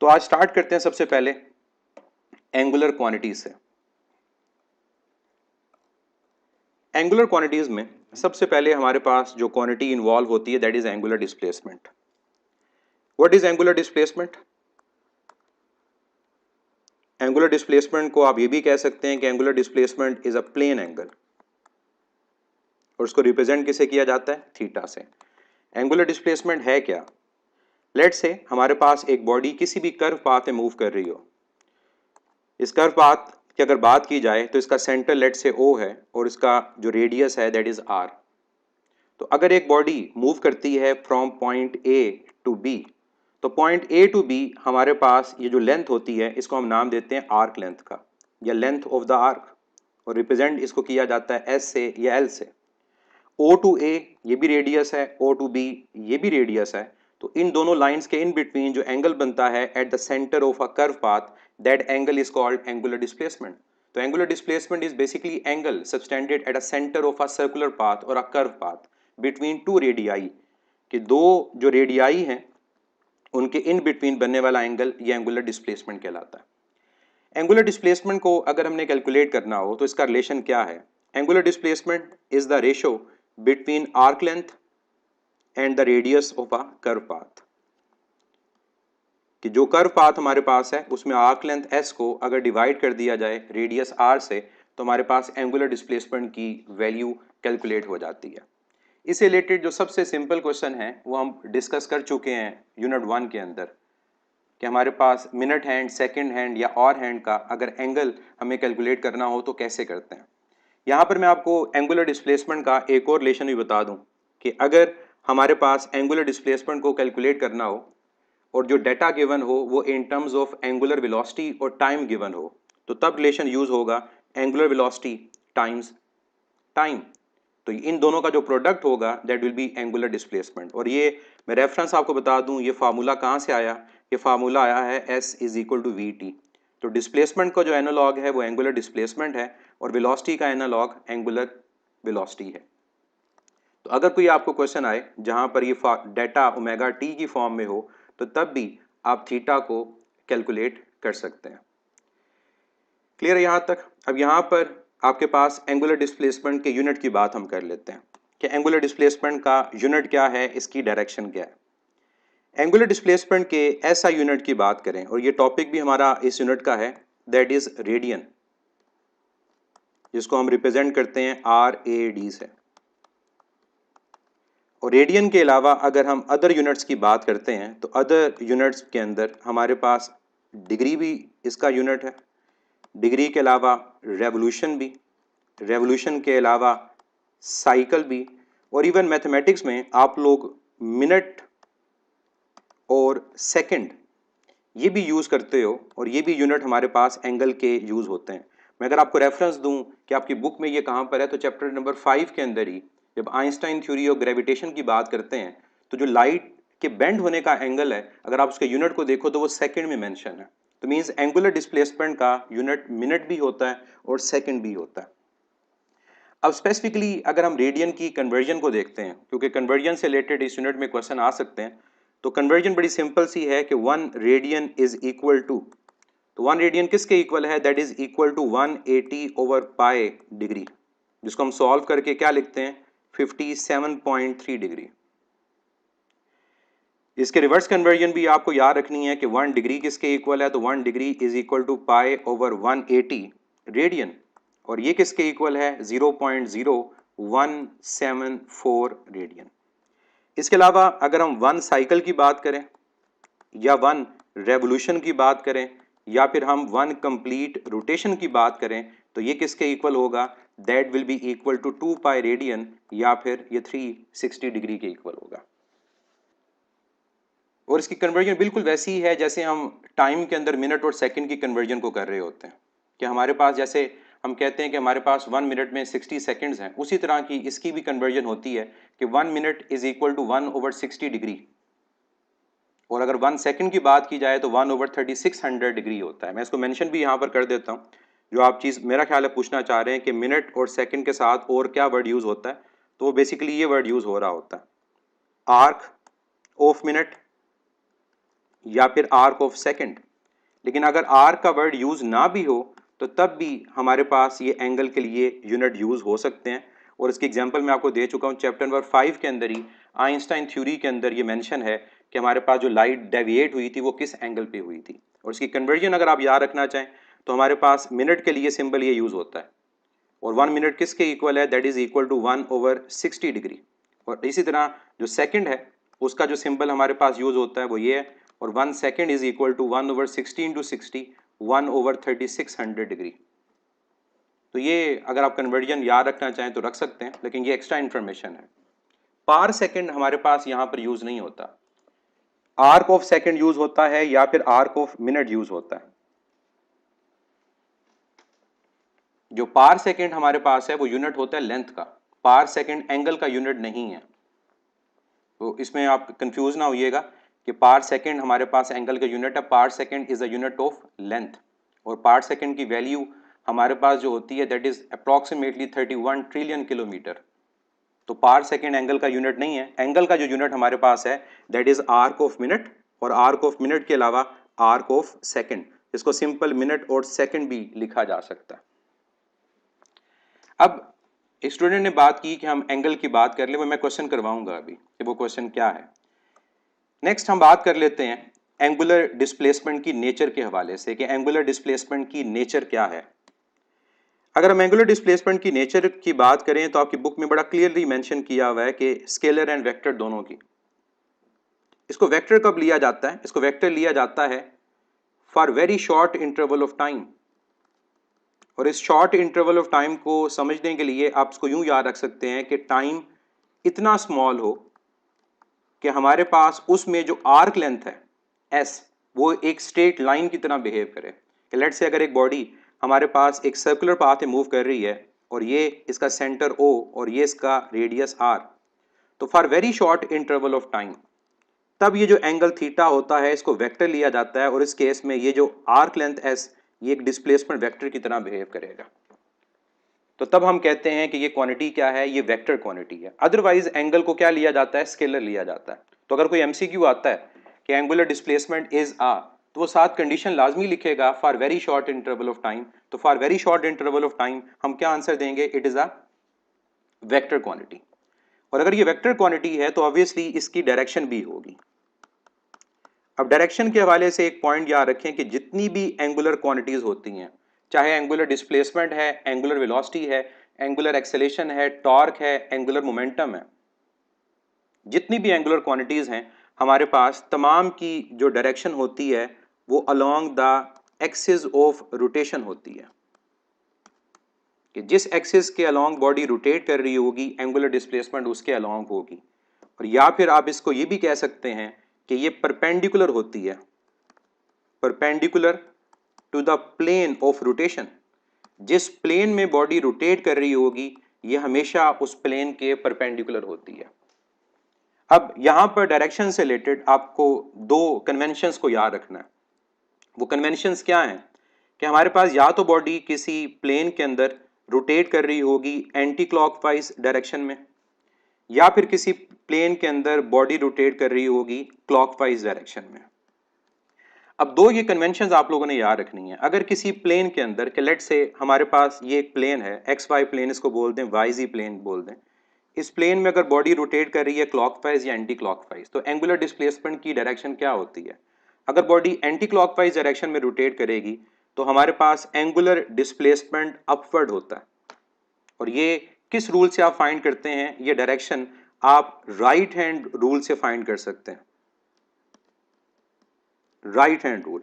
तो आज स्टार्ट करते हैं सबसे पहले एंगुलर क्वांटिटीज से। एंगुलर क्वांटिटीज में सबसे पहले हमारे पास जो क्वांटिटी इन्वॉल्व होती है that is angular displacement. What is angular displacement? Angular displacement को आप ये भी कह सकते हैं कि angular displacement is a plane angle और उसको रिप्रेजेंट किसे किया जाता है? थीटा से। एंगुलर डिस्प्लेसमेंट है क्या? लेट्स से हमारे पास एक बॉडी किसी भी कर्व पाथ में मूव कर रही हो। इस कर्व पाथ की अगर बात की जाए तो इसका सेंटर लेट से O है और इसका जो रेडियस है दैट इज R। तो अगर एक बॉडी मूव करती है from point A to B, तो पॉइंट A टू B हमारे पास ये जो लेंथ होती है इसको हम नाम देते हैं आर्क लेंथ का या लेंथ ऑफ द आर्क, और रिप्रेजेंट इसको किया जाता है S से या L से। O टू A ये भी रेडियस है, O टू B ये भी रेडियस है। तो इन दोनों लाइंस के इन बिटवीन जो एंगल बनता है at the centre of a curve path, that angle is called angular displacement. तो angular displacement is basically angle subtended at a centre of a circular path और a curve path between two radii, कि दो जो radii हैं उनके in between बनने वाला angle ये एंगुलर डिस्प्लेसमेंट कहलाता है। एंगुलर डिस्प्लेसमेंट को अगर हमने कैलकुलेट करना हो तो इसका रिलेशन क्या है? Angular displacement is the ratio between arc length and the radius of a curve path, कि जो कर्व पाथ हमारे पास है उसमें आर्क लेंथ s को अगर डिवाइड कर दिया जाए रेडियस r से तो हमारे पास एंगुलर डिस्प्लेसमेंट की वैल्यू कैलकुलेट हो जाती है। इससे रिलेटेड जो सबसे सिंपल क्वेश्चन है वो हम डिस्कस कर चुके हैं यूनिट 1 के अंदर, कि हमारे पास मिनट हैंड, सेकंड हैंड या और हैंड का अगर एंगल हमें कैलकुलेट करना हो तो कैसे करते हैं। यहाँ पर मैं आपको एंगुलर डिस्प्लेसमेंट का एक और रिलेशन भी बता दूं कि अगर हमारे पास एंगुलर डिस्प्लेसमेंट को कैलकुलेट करना हो और जो डाटा गिवन हो वो in terms of angular velocity और टाइम गिवन हो, तो तब रिलेशन यूज होगा एंगुलर वेलोसिटी टाइम्स टाइम। तो इन दोनों का जो प्रोडक्ट होगा that will B angular displacement. और ये मैं रेफरेंस आपको बता दूं, ये फार्मूला कहाँ से आया? ये फार्मूला आया है S is equal to VT। तो डिस्प्लेसमेंट का जो एनालॉग है वो एंगुलर डिस्प्लेसमेंट है और वेलोसिटी का एनालॉग एंगुलर वेलोसिटी है। तो अगर कोई आपको क्वेश्चन आए जहां पर ये डेटा ओमेगा टी की फॉर्म में हो तो तब भी आप थीटा को कैलकुलेट कर सकते हैं। क्लियर है यहाँ तक? अब यहाँ पर आपके पास एंगुलर डिस्प्लेसमेंट के यूनिट की बात हम कर लेते हैं कि एंगुलर डिस्प्लेसमेंट का यूनिट क्या है, इसकी डायरेक्शन क्या है। एंगुलर डिस्प्लेसमेंट के ऐसा यूनिट की बात करें और ये टॉपिक भी हमारा इस यूनिट का है, दैट इज रेडियन, जिसको हम रिप्रेजेंट करते हैं RAD से। और रेडियन के अलावा अगर हम अदर यूनिट्स की बात करते हैं तो अदर यूनिट्स के अंदर हमारे पास डिग्री भी इसका यूनिट है, डिग्री के अलावा रेवोल्यूशन भी, रेवोल्यूशन के अलावा साइकिल भी, और इवन मैथमेटिक्स में आप लोग मिनट और सेकंड ये भी यूज़ करते हो और ये भी यूनिट हमारे पास एंगल के यूज़ होते हैं। मैं अगर आपको रेफरेंस दूं कि आपकी बुक में ये कहाँ पर है, तो चैप्टर नंबर 5 के अंदर ही जब आइंस्टाइन थ्योरी ऑफ ग्रेविटेशन की बात करते हैं तो जो लाइट के बेंड होने का एंगल है अगर आप उसके यूनिट को देखो तो वो सेकंड में मेंशन है। तो मींस एंगुलर डिस्प्लेसमेंट का यूनिट मिनट भी होता है और सेकंड भी होता है। अब स्पेसिफिकली अगर हम रेडियन की कन्वर्जन को देखते हैं, क्योंकि कन्वर्जन से रिलेटेड इस यूनिट में क्वेश्चन आ सकते हैं, तो कन्वर्जन बड़ी सिंपल सी है कि 1 रेडियन इज इक्वल टू, तो 1 रेडियन किसके इक्वल है? That is equal to 180 over pi degree, जिसको हम सॉल्व करके क्या लिखते हैं? 57.3 डिग्री। इसके रिवर्स कन्वर्जन भी आपको याद रखनी है कि 1 डिग्री किसके इक्वल है? तो 1 degree is equal to pi over 180 radian, और ये किसके इक्वल है? 0.0174 रेडियन। इसके अलावा अगर हम 1 साइकिल की बात करें या 1 रेवोल्यूशन की बात करें या फिर हम 1 कंप्लीट रोटेशन की बात करें तो ये किसके इक्वल होगा? That will be equal to 2 pi radian, या फिर ये 360 डिग्री के इक्वल होगा। और इसकी कन्वर्जन बिल्कुल वैसी ही है जैसे हम टाइम के अंदर मिनट और सेकंड की कन्वर्जन को कर रहे होते हैं, कि हमारे पास जैसे हम कहते हैं कि हमारे पास 1 मिनट में 60 सेकंड्स हैं, उसी तरह की इसकी भी कन्वर्जन होती है कि 1 minute is equal to 1 over 60 degree, और अगर 1 सेकंड की बात की जाए तो 1 ओवर 3600 डिग्री होता है। मैं इसको मेंशन भी यहाँ पर कर देता हूँ। जो आप चीज़ मेरा ख्याल है पूछना चाह रहे हैं कि मिनट और सेकंड के साथ और क्या वर्ड यूज़ होता है, तो वो बेसिकली ये वर्ड यूज़ हो रहा होता है, आर्क ऑफ मिनट या फिर आर्क ऑफ सेकंड। लेकिन अगर आर्क का वर्ड यूज ना भी हो तो तब भी हमारे पास ये एंगल के लिए यूनिट यूज हो सकते हैं। और इसकी एग्जांपल मैं आपको दे चुका हूँ चैप्टर नंबर 5 के अंदर ही। आइंस्टाइन थ्योरी के अंदर ये मेंशन है कि हमारे पास जो लाइट डेविएट हुई थी वो किस एंगल पे हुई थी। और इसकी कन्वर्जन अगर आप याद रखना चाहें तो हमारे पास मिनट के लिए सिंबल ये यूज होता है, और 1 मिनट किसके इक्वल है, that is equal to 1/60 degree. और इसी तरह जो सेकंड है उसका जो सिंबल हमारे पास यूज होता है वो ये है, और 1 second is equal to 1/60 into 60, 1/3600 degree. तो ये अगर आप कन्वर्जन याद रखना चाहें तो रख सकते हैं, लेकिन ये एक्स्ट्रा इन्फॉर्मेशन है। पार सेकंड हमारे पास यहाँ पर यूज नहीं होता, आर्क ऑफ सेकंड यूज होता है या फिर आर्क ऑफ मिनट यूज होता है। जो पार सेकंड हमारे पास है वो यूनिट होता है लेंथ का, पार सेकंड एंगल का यूनिट नहीं है। तो इसमें आप कंफ्यूज ना होइएगा कि पार सेकंड हमारे पास एंगल का यूनिट है, parsec is a unit of length. और पार सेकंड की वैल्यू हमारे पास जो होती है that is approximately 31 trillion kilometre. तो पार सेकंड एंगल का यूनिट नहीं है, एंगल का जो यूनिट हमारे पास है that is arc of minute, और आर्क ऑफ मिनट के अलावा आर्क ऑफ सेकंड, इसको सिंपल मिनट और सेकंड भी लिखा जा सकता है। अब एक स्टूडेंट ने बात की कि हम एंगल की बात कर ले, वो मैं क्वेश्चन करवाऊंगा अभी कि वो क्वेश्चन क्या है। नेक्स्ट हम बात कर लेते हैं एंगुलर डिस्प्लेसमेंट की नेचर के हवाले से कि एंगुलर डिस्प्लेसमेंट की नेचर क्या है। अगर हम एंगुलर डिस्प्लेसमेंट की नेचर की बात करें तो आपकी बुक में बड़ा क्लियरली मेंशन किया हुआ है कि स्केलर एंड वेक्टर दोनों की। इसको वेक्टर कब लिया जाता है, इसको वेक्टर लिया जाता है for very short interval of time. और इस शॉर्ट इंटरवल ऑफ टाइम को समझने के लिए आप इसको यूं याद रख सकते हैं कि टाइम इतना स्मॉल हो कि हमारे पास उसमें जो आर्क लेंथ है एस वो एक स्ट्रेट लाइन की तरह बिहेव करे। कि लेट्स से अगर एक बॉडी हमारे पास एक सर्कुलर पाथ में मूव कर रही है और ये इसका सेंटर ओ और ये इसका रेडियस आर, तो for very short interval of time तब ये जो एंगल थीटा होता है इसको वेक्टर लिया जाता है, और इस केस में ये जो आर्क लेंथ एस ये एक डिस्प्लेसमेंट वेक्टर की तरह बिहेव करेगा। तो तब हम कहते हैं कि ये क्वांटिटी क्या है, ये वेक्टर क्वांटिटी है। अदरवाइज एंगल को क्या लिया जाता है, स्केलर लिया जाता है। तो अगर कोई एमसीक्यू आता है कि एंगुलर डिस्प्लेसमेंट इज आ, तो वो साथ कंडीशन लाजमी लिखेगा for very short interval of time. तो for very short interval of time हम क्या आंसर देंगे, it is a vector quantity. और अगर ये वेक्टर क्वांटिटी है तो ऑब्वियसली इसकी डायरेक्शन भी होगी। अब डायरेक्शन के हवाले से एक पॉइंट याद रखें कि जितनी भी एंगुलर क्वांटिटीज होती हैं, चाहे एंगुलर डिस्प्लेसमेंट है, एंगुलर वेलोसिटी है, एंगुलर एक्सेलेरेशन है, टॉर्क है, एंगुलर मोमेंटम है, जितनी भी एंगुलर क्वांटिटीज हैं हमारे पास तमाम की जो डायरेक्शन होती है वो along the axis of rotation होती है। कि जिस एक्सिस के अलोंग बॉडी रोटेट कर रही होगी एंगुलर डिस्प्लेसमेंट उसके अलोंग होगी। और या फिर आप इसको ये भी कह सकते हैं कि ये परपेंडिकुलर होती है, perpendicular to the plane of rotation. जिस प्लेन में बॉडी रोटेट कर रही होगी ये हमेशा उस प्लेन के परपेंडिकुलर होती है। अब यहां पर डायरेक्शन से रिलेटेड आपको दो कन्वेंशंस को याद रखना है। वो कन्वेंशंस क्या हैं कि हमारे पास या तो बॉडी किसी प्लेन के अंदर रोटेट कर रही होगी एंटी क्लॉकवाइज डायरेक्शन में, या फिर किसी प्लेन के अंदर बॉडी रोटेट कर रही होगी क्लॉकवाइज डायरेक्शन में। अब दो ये कन्वेंशंस आप लोगों ने याद रखनी है। अगर किसी प्लेन के अंदर के लेट से हमारे पास ये एक प्लेन है, एक्स वाई प्लेन इसको बोल दें, वाई जी प्लेन बोल दें, इस प्लेन में अगर बॉडी रोटेट कर रही है क्लॉकवाइज या एंटी क्लॉकवाइज, तो एंगुलर डिस्प्लेसमेंट की डायरेक्शन क्या होती है। अगर बॉडी एंटी क्लॉकवाइज डायरेक्शन में रोटेट करेगी तो हमारे पास एंगुलर डिस्प्लेसमेंट अपवर्ड होता है। और ये किस रूल से आप फाइंड करते हैं, ये डायरेक्शन आप राइट हैंड रूल से फाइंड कर सकते हैं, राइट हैंड रूल।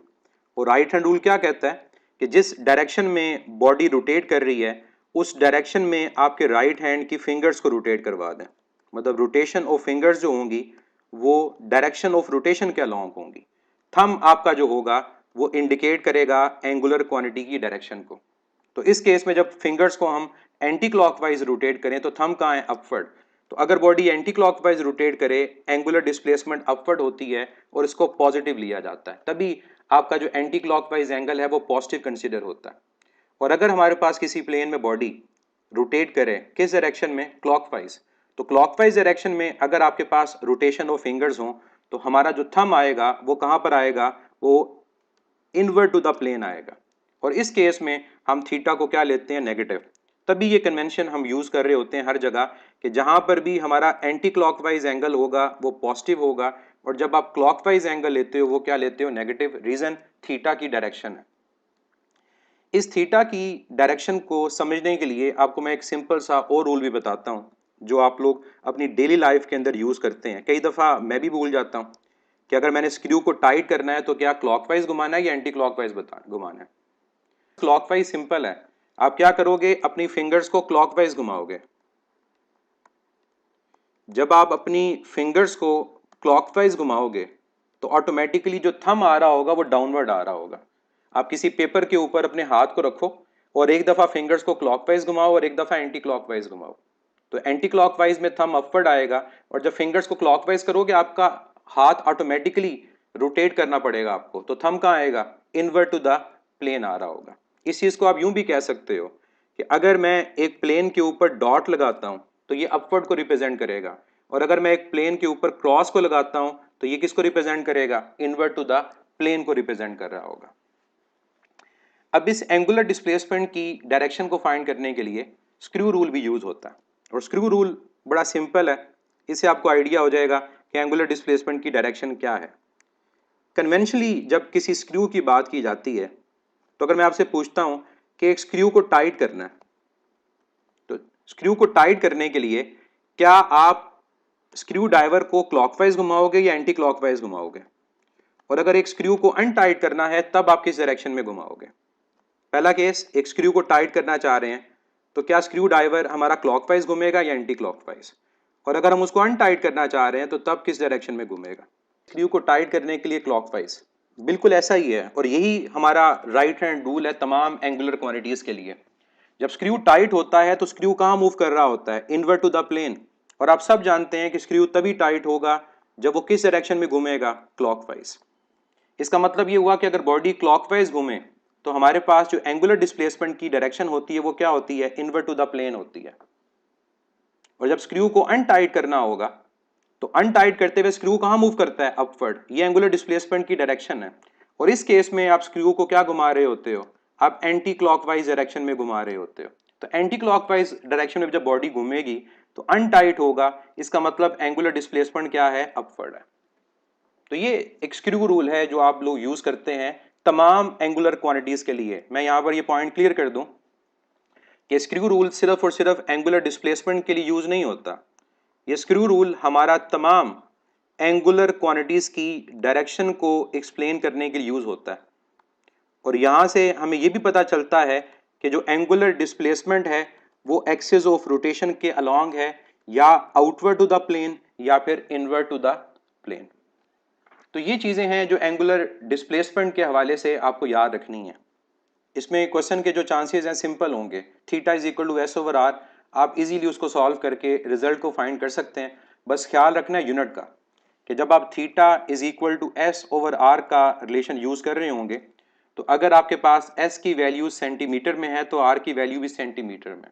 और राइट हैंड रूल क्या कहता है कि जिस डायरेक्शन में बॉडी रोटेट कर रही है उस डायरेक्शन में आपके राइट हैंड की फिंगर्स को रोटेट करवा दें। मतलब रोटेशन ऑफ फिंगर्स जो होंगी वो डायरेक्शन ऑफ रोटेशन के अलोंग होंगी। थंब आपका जो होगा वो इंडिकेट करेगा एंगुलर क्वांटिटी की डायरेक्शन को। तो इस केस में जब फिंगर्स को हम एंटी क्लॉकवाइज रोटेट करें तो थंब कहाँ है, अपवर्ड। तो अगर बॉडी एंटी क्लॉकवाइज रोटेट करे एंगुलर डिस्प्लेसमेंट अपवर्ड होती है और इसको पॉजिटिव लिया जाता है, तभी आपका जो एंटी क्लॉकवाइज एंगल है वो पॉजिटिव कंसीडर होता है। और अगर हमारे पास किसी प्लेन में बॉडी रोटेट करे किस डायरेक्शन में, क्लॉकवाइज, तो क्लॉकवाइज डायरेक्शन में अगर आपके पास रोटेशन ऑफ फिंगर्स हो तो हमारा जो थंब आएगा वो कहाँ पर आएगा, वो इनवर्ट टू द प्लेन आएगा। और इस केस में हम थीटा को क्या लेते हैं, नेगेटिव। तभी ये कन्वेंशन हम यूज कर रहे होते हैं हर जगह कि जहां पर भी हमारा एंटी क्लॉकवाइज एंगल होगा वो पॉजिटिव होगा, और जब आप क्लॉकवाइज एंगल लेते हो वो क्या लेते हो, नेगेटिव। रीजन थीटा की डायरेक्शन है। इस थीटा की डायरेक्शन को समझने के लिए आपको मैं एक सिंपल सा और रूल भी बताता हूं जो आप लोग अपनी डेली लाइफ के अंदर यूज करते हैं। कई दफा मैं भी भूल जाता हूं कि अगर मैंने स्क्रू को टाइट करना है तो क्या क्लॉकवाइज घुमाना है या एंटी क्लॉकवाइज घुमाना है। क्लॉकवाइज सिंपल है, आप क्या करोगे, अपनी फिंगर्स को क्लॉकवाइज घुमाओगे। जब आप अपनी फिंगर्स को क्लॉकवाइज घुमाओगे तो ऑटोमेटिकली जो थंब आ रहा होगा वो डाउनवर्ड आ रहा होगा। आप किसी पेपर के ऊपर अपने हाथ को रखो और एक दफा फिंगर्स को क्लॉकवाइज घुमाओ और एक दफा एंटी क्लॉकवाइज घुमाओ, तो एंटी क्लॉकवाइज में थंब अपवर्ड आएगा, और जब फिंगर्स को क्लॉकवाइज करोगे आपका हाथ ऑटोमेटिकली रोटेट करना पड़ेगा आपको, तो थंब कहाँ आएगा, इनवर्ट टू द प्लेन आ रहा होगा। इस चीज को आप यूं भी कह सकते हो कि अगर मैं एक प्लेन के ऊपर डॉट लगाता हूं तो ये अपवर्ड को रिप्रेजेंट करेगा, और अगर मैं एक प्लेन के ऊपर क्रॉस को लगाता हूं तो ये किसको रिप्रेजेंट करेगा, इनवर्ट टू द प्लेन को रिप्रेजेंट कर रहा होगा। अब इस एंगुलर डिस्प्लेसमेंट की डायरेक्शन को फाइंड करने के लिए स्क्रू रूल भी यूज होता है, और स्क्रू रूल बड़ा सिंपल है। इससे आपको आइडिया हो जाएगा कि एंगुलर डिस्प्लेसमेंट की डायरेक्शन क्या है। कन्वेंशनली जब किसी स्क्रू की बात की जाती है तो अगर मैं आपसे पूछता हूं कि एक स्क्रू को टाइट करना है, तो स्क्रू को टाइट करने के लिए क्या आप स्क्रू ड्राइवर को क्लॉकवाइज घुमाओगे या एंटी क्लॉकवाइज घुमाओगे, और अगर एक स्क्रू को अनटाइट करना है तब आप किस डायरेक्शन में घुमाओगे। पहला केस, एक स्क्रू को टाइट करना चाह रहे हैं तो क्या स्क्रू ड्राइवर हमारा क्लॉकवाइज घूमेगा या एंटी क्लॉकवाइज, और अगर हम उसको अनटाइट करना चाह रहे हैं तो तब किस डायरेक्शन में घूमेगा। स्क्रू को टाइट करने के लिए क्लॉकवाइज, बिल्कुल ऐसा ही है, और यही हमारा राइट हैंड रूल है तमाम एंगुलर क्वांटिटीज के लिए। जब स्क्रू टाइट होता है तो स्क्रू कहाँ मूव कर रहा होता है, इनवर्ट टू द प्लेन, और आप सब जानते हैं कि स्क्रू तभी टाइट होगा जब वो किस डायरेक्शन में घूमेगा, क्लॉकवाइज। इसका मतलब ये हुआ कि अगर बॉडी क्लॉकवाइज घूमे तो हमारे पास जो एंगुलर डिस्प्लेसमेंट की डायरेक्शन होती है वो क्या होती है, इनवर्ट टू द प्लेन होती है। और जब स्क्रू को अनटाइट करना होगा तो अनटाइट करते हुए स्क्रू कहां मूव करता है, अपवर्ड। ये एंगुलर डिस्प्लेसमेंट की डायरेक्शन है, और इस केस में आप स्क्रू को क्या घुमा रहे होते हो, आप एंटी क्लॉकवाइज डायरेक्शन में घुमा रहे होते हो। तो एंटी क्लॉकवाइज डायरेक्शन में जब बॉडी घूमेगी तो अनटाइट होगा, इसका मतलब एंगुलर डिस्प्लेसमेंट क्या है, अपवर्ड है। तो ये एक स्क्रू रूल है जो आप लोग यूज करते हैं तमाम एंगुलर क्वांटिटीज के लिए। मैं यहां पर ये पॉइंट क्लियर कर दूं कि स्क्रू रूल सिर्फ और सिर्फ एंगुलर डिस्प्लेसमेंट के लिए यूज नहीं होता। ये स्क्रू रूल हमारा तमाम एंगुलर क्वांटिटीज की डायरेक्शन को एक्सप्लेन करने के लिए यूज होता है। और यहां से हमें यह भी पता चलता है कि जो एंगुलर डिस्प्लेसमेंट है वो एक्सिस ऑफ रोटेशन के अलोंग है, या आउटवर्ड टू द प्लेन या फिर इनवर्ट टू द प्लेन। तो ये चीजें हैं जो एंगुलर डिस्प्लेसमेंट के हवाले से आपको याद रखनी है। इसमें क्वेश्चन के जो चांसेस हैं सिंपल होंगे, theta is equal to s over r, आप इजीली उसको सॉल्व करके रिजल्ट को फाइंड कर सकते हैं। बस ख्याल रखना है यूनिट का, कि जब आप theta is equal to s over r का रिलेशन यूज कर रहे होंगे तो अगर आपके पास एस की वैल्यू सेंटीमीटर में है तो आर की वैल्यू भी सेंटीमीटर में,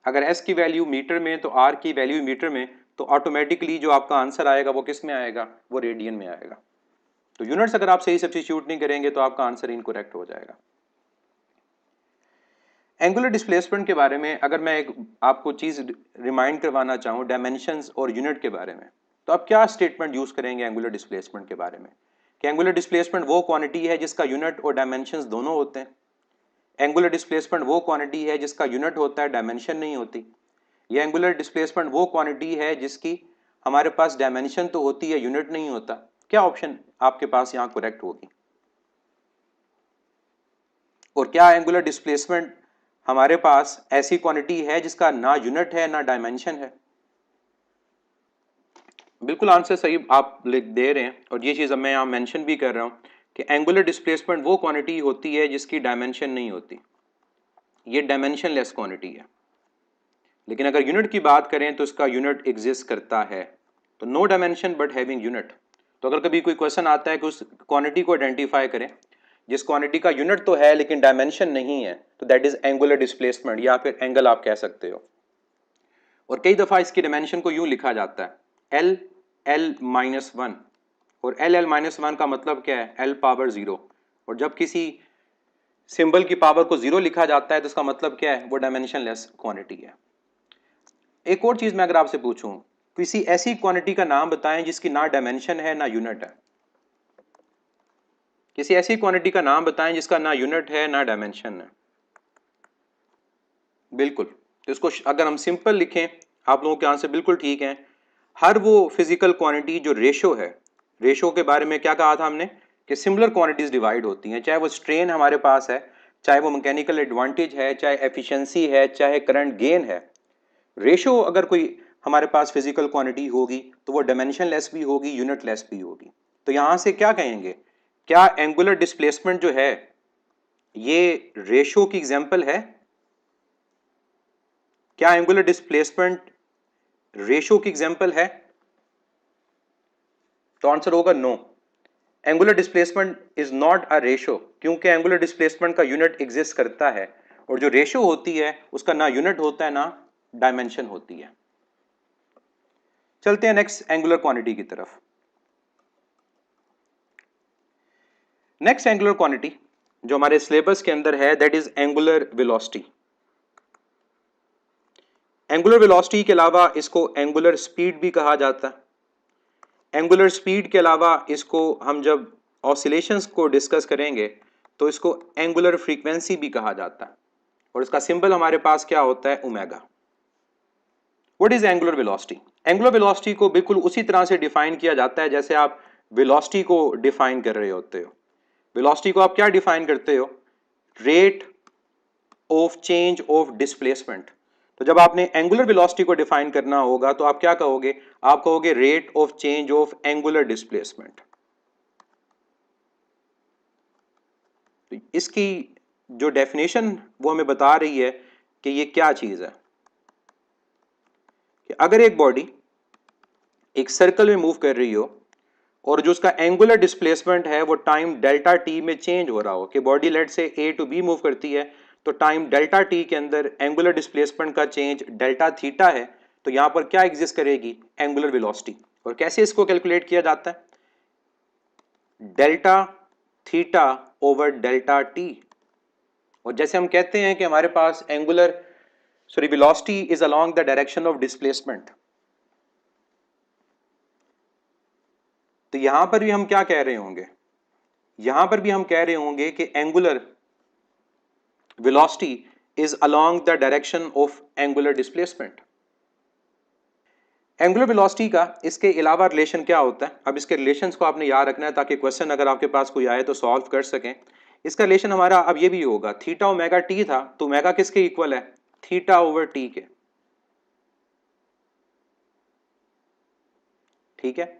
अगर एस की वैल्यू मीटर में तो आर की वैल्यू मीटर में, तो ऑटोमेटिकली जो आपका आंसर आएगा वो किस में आएगा, वो रेडियन में आएगा। तो यूनिट्स अगर आप सही सब्स्टिट्यूट नहीं करेंगे तो आपका आंसर इनकरेक्ट हो जाएगा। एंगुलर डिस्प्लेसमेंट के बारे में अगर मैं एक आपको चीज रिमाइंड करवाना चाहूँ डायमेंशंस और यूनिट के बारे में, तो आप क्या स्टेटमेंट यूज करेंगे एंगुलर डिस्प्लेसमेंट के बारे में, कि एंगुलर डिस्प्लेसमेंट वो क्वांटिटी है जिसका यूनिट और डायमेंशंस दोनों होते हैं। एंगुलर डिस्प्लेसमेंट वो क्वांटिटी है जिसका यूनिट होता है, डायमेंशन नहीं होती। ये एंगुलर डिस्प्लेसमेंट वो क्वांटिटी है जिसकी हमारे पास डायमेंशन तो होती है, यूनिट नहीं होता। क्या ऑप्शन आपके पास यहाँ करेक्ट होगी, और क्या एंगुलर डिस्प्लेसमेंट हमारे पास ऐसी क्वांटिटी है जिसका ना यूनिट है ना डायमेंशन है। बिल्कुल आंसर सही आप लिख दे रहे हैं, और ये चीज अब मैं यहाँ मेंशन भी कर रहा हूँ कि एंगुलर डिस्प्लेसमेंट वो क्वांटिटी होती है जिसकी डायमेंशन नहीं होती, ये डायमेंशन लेस क्वांटिटी है। लेकिन अगर यूनिट की बात करें तो इसका यूनिट एग्जिस्ट करता है, तो no dimension but having unit. तो अगर कभी कोई क्वेश्चन आता है कि उस क्वांटिटी को आइडेंटिफाई करें जिस क्वांटिटी का यूनिट तो है लेकिन डायमेंशन नहीं है, तो दैट इज एंगुलर डिस्प्लेसमेंट, या फिर एंगल आप कह सकते हो। और कई दफा इसकी डायमेंशन को यूं लिखा जाता है L L-1, और एल माइनस वन का मतलब क्या है, एल पावर जीरो। और जब किसी सिंबल की पावर को जीरो लिखा जाता है तो उसका मतलब क्या है, वो डायमेंशनलेस क्वांटिटी है। एक और चीज मैं अगर आपसे पूछूं, किसी ऐसी क्वांटिटी का नाम बताएं जिसकी ना डायमेंशन है ना यूनिट है। किसी ऐसी क्वांटिटी का नाम बताएं जिसका ना यूनिट है ना डायमेंशन है। बिल्कुल, तो इसको अगर हम सिंपल लिखें, आप लोगों के आंसर बिल्कुल ठीक हैं। हर वो फिजिकल क्वांटिटी जो रेशो है, रेशो के बारे में क्या कहा था हमने कि सिमिलर क्वांटिटीज डिवाइड होती हैं, चाहे वो स्ट्रेन हमारे पास है, चाहे वो मैकेनिकल एडवांटेज है, चाहे एफिशिएंसी है, चाहे करंट गेन है। रेशो अगर कोई हमारे पास फिजिकल क्वांटिटी होगी तो वो डायमेंशनलेस भी होगी, यूनिटलेस भी होगी। तो यहां से क्या कहेंगे, क्या एंगुलर डिस्प्लेसमेंट जो है ये रेशो की एग्जांपल है? क्या एंगुलर डिस्प्लेसमेंट रेशो की एग्जांपल है? तो आंसर होगा no. Angular displacement is not a ratio, क्योंकि एंगुलर डिस्प्लेसमेंट का यूनिट एग्जिस्ट करता है, और जो रेशो होती है उसका ना यूनिट होता है ना डायमेंशन होती है। चलते हैं नेक्स्ट एंगुलर क्वांटिटी की तरफ। नेक्स्ट एंगुलर क्वांटिटी जो हमारे सिलेबस के अंदर है, that is angular velocity. Angular velocity के अलावा इसको एंगुलर स्पीड भी कहा जाता है। एंगुलर स्पीड के अलावा इसको हम जब ऑसिलेशंस को डिस्कस करेंगे तो इसको एंगुलर फ्रीक्वेंसी भी कहा जाता है, और इसका सिंबल हमारे पास क्या होता है, omega. What is angular velocity? Angular velocity को बिल्कुल उसी तरह से डिफाइन किया जाता है जैसे आप वेलोसिटी को डिफाइन कर रहे होते हो। वेलोसिटी को आप क्या डिफाइन करते हो, rate of change of displacement. तो जब आपने एंगुलर वेलोसिटी को डिफाइन करना होगा तो आप क्या कहोगे, आप कहोगे rate of change of angular displacement. तो इसकी जो डेफिनेशन वो हमें बता रही है कि ये क्या चीज है, कि अगर एक बॉडी एक सर्कल में मूव कर रही हो और जो उसका एंगुलर डिस्प्लेसमेंट है वो टाइम डेल्टा टी में चेंज हो रहा हो, कि बॉडी लेट से ए टू बी मूव करती है, तो टाइम डेल्टा टी के अंदर एंगुलर डिस्प्लेसमेंट का चेंज डेल्टा थीटा है, तो यहां पर क्या एग्जिस्ट करेगी, एंगुलर वेलोसिटी। और कैसे इसको कैलकुलेट किया जाता है, delta theta over delta t. और जैसे हम कहते हैं कि हमारे पास velocity is along the direction of displacement, तो यहां पर भी हम क्या कह रहे होंगे, यहां पर भी हम कह रहे होंगे कि angular velocity is along the direction of angular displacement. Angular velocity का इसके अलावा रिलेशन क्या होता है, अब इसके रिलेशंस को आपने याद रखना है ताकि क्वेश्चन अगर आपके पास कोई आए तो सॉल्व कर सकें। इसका रिलेशन हमारा अब ये भी होगा, थीटा ओमेगा टी था तो ओमेगा किसके इक्वल है, थीटा ओवर टी के। ठीक है,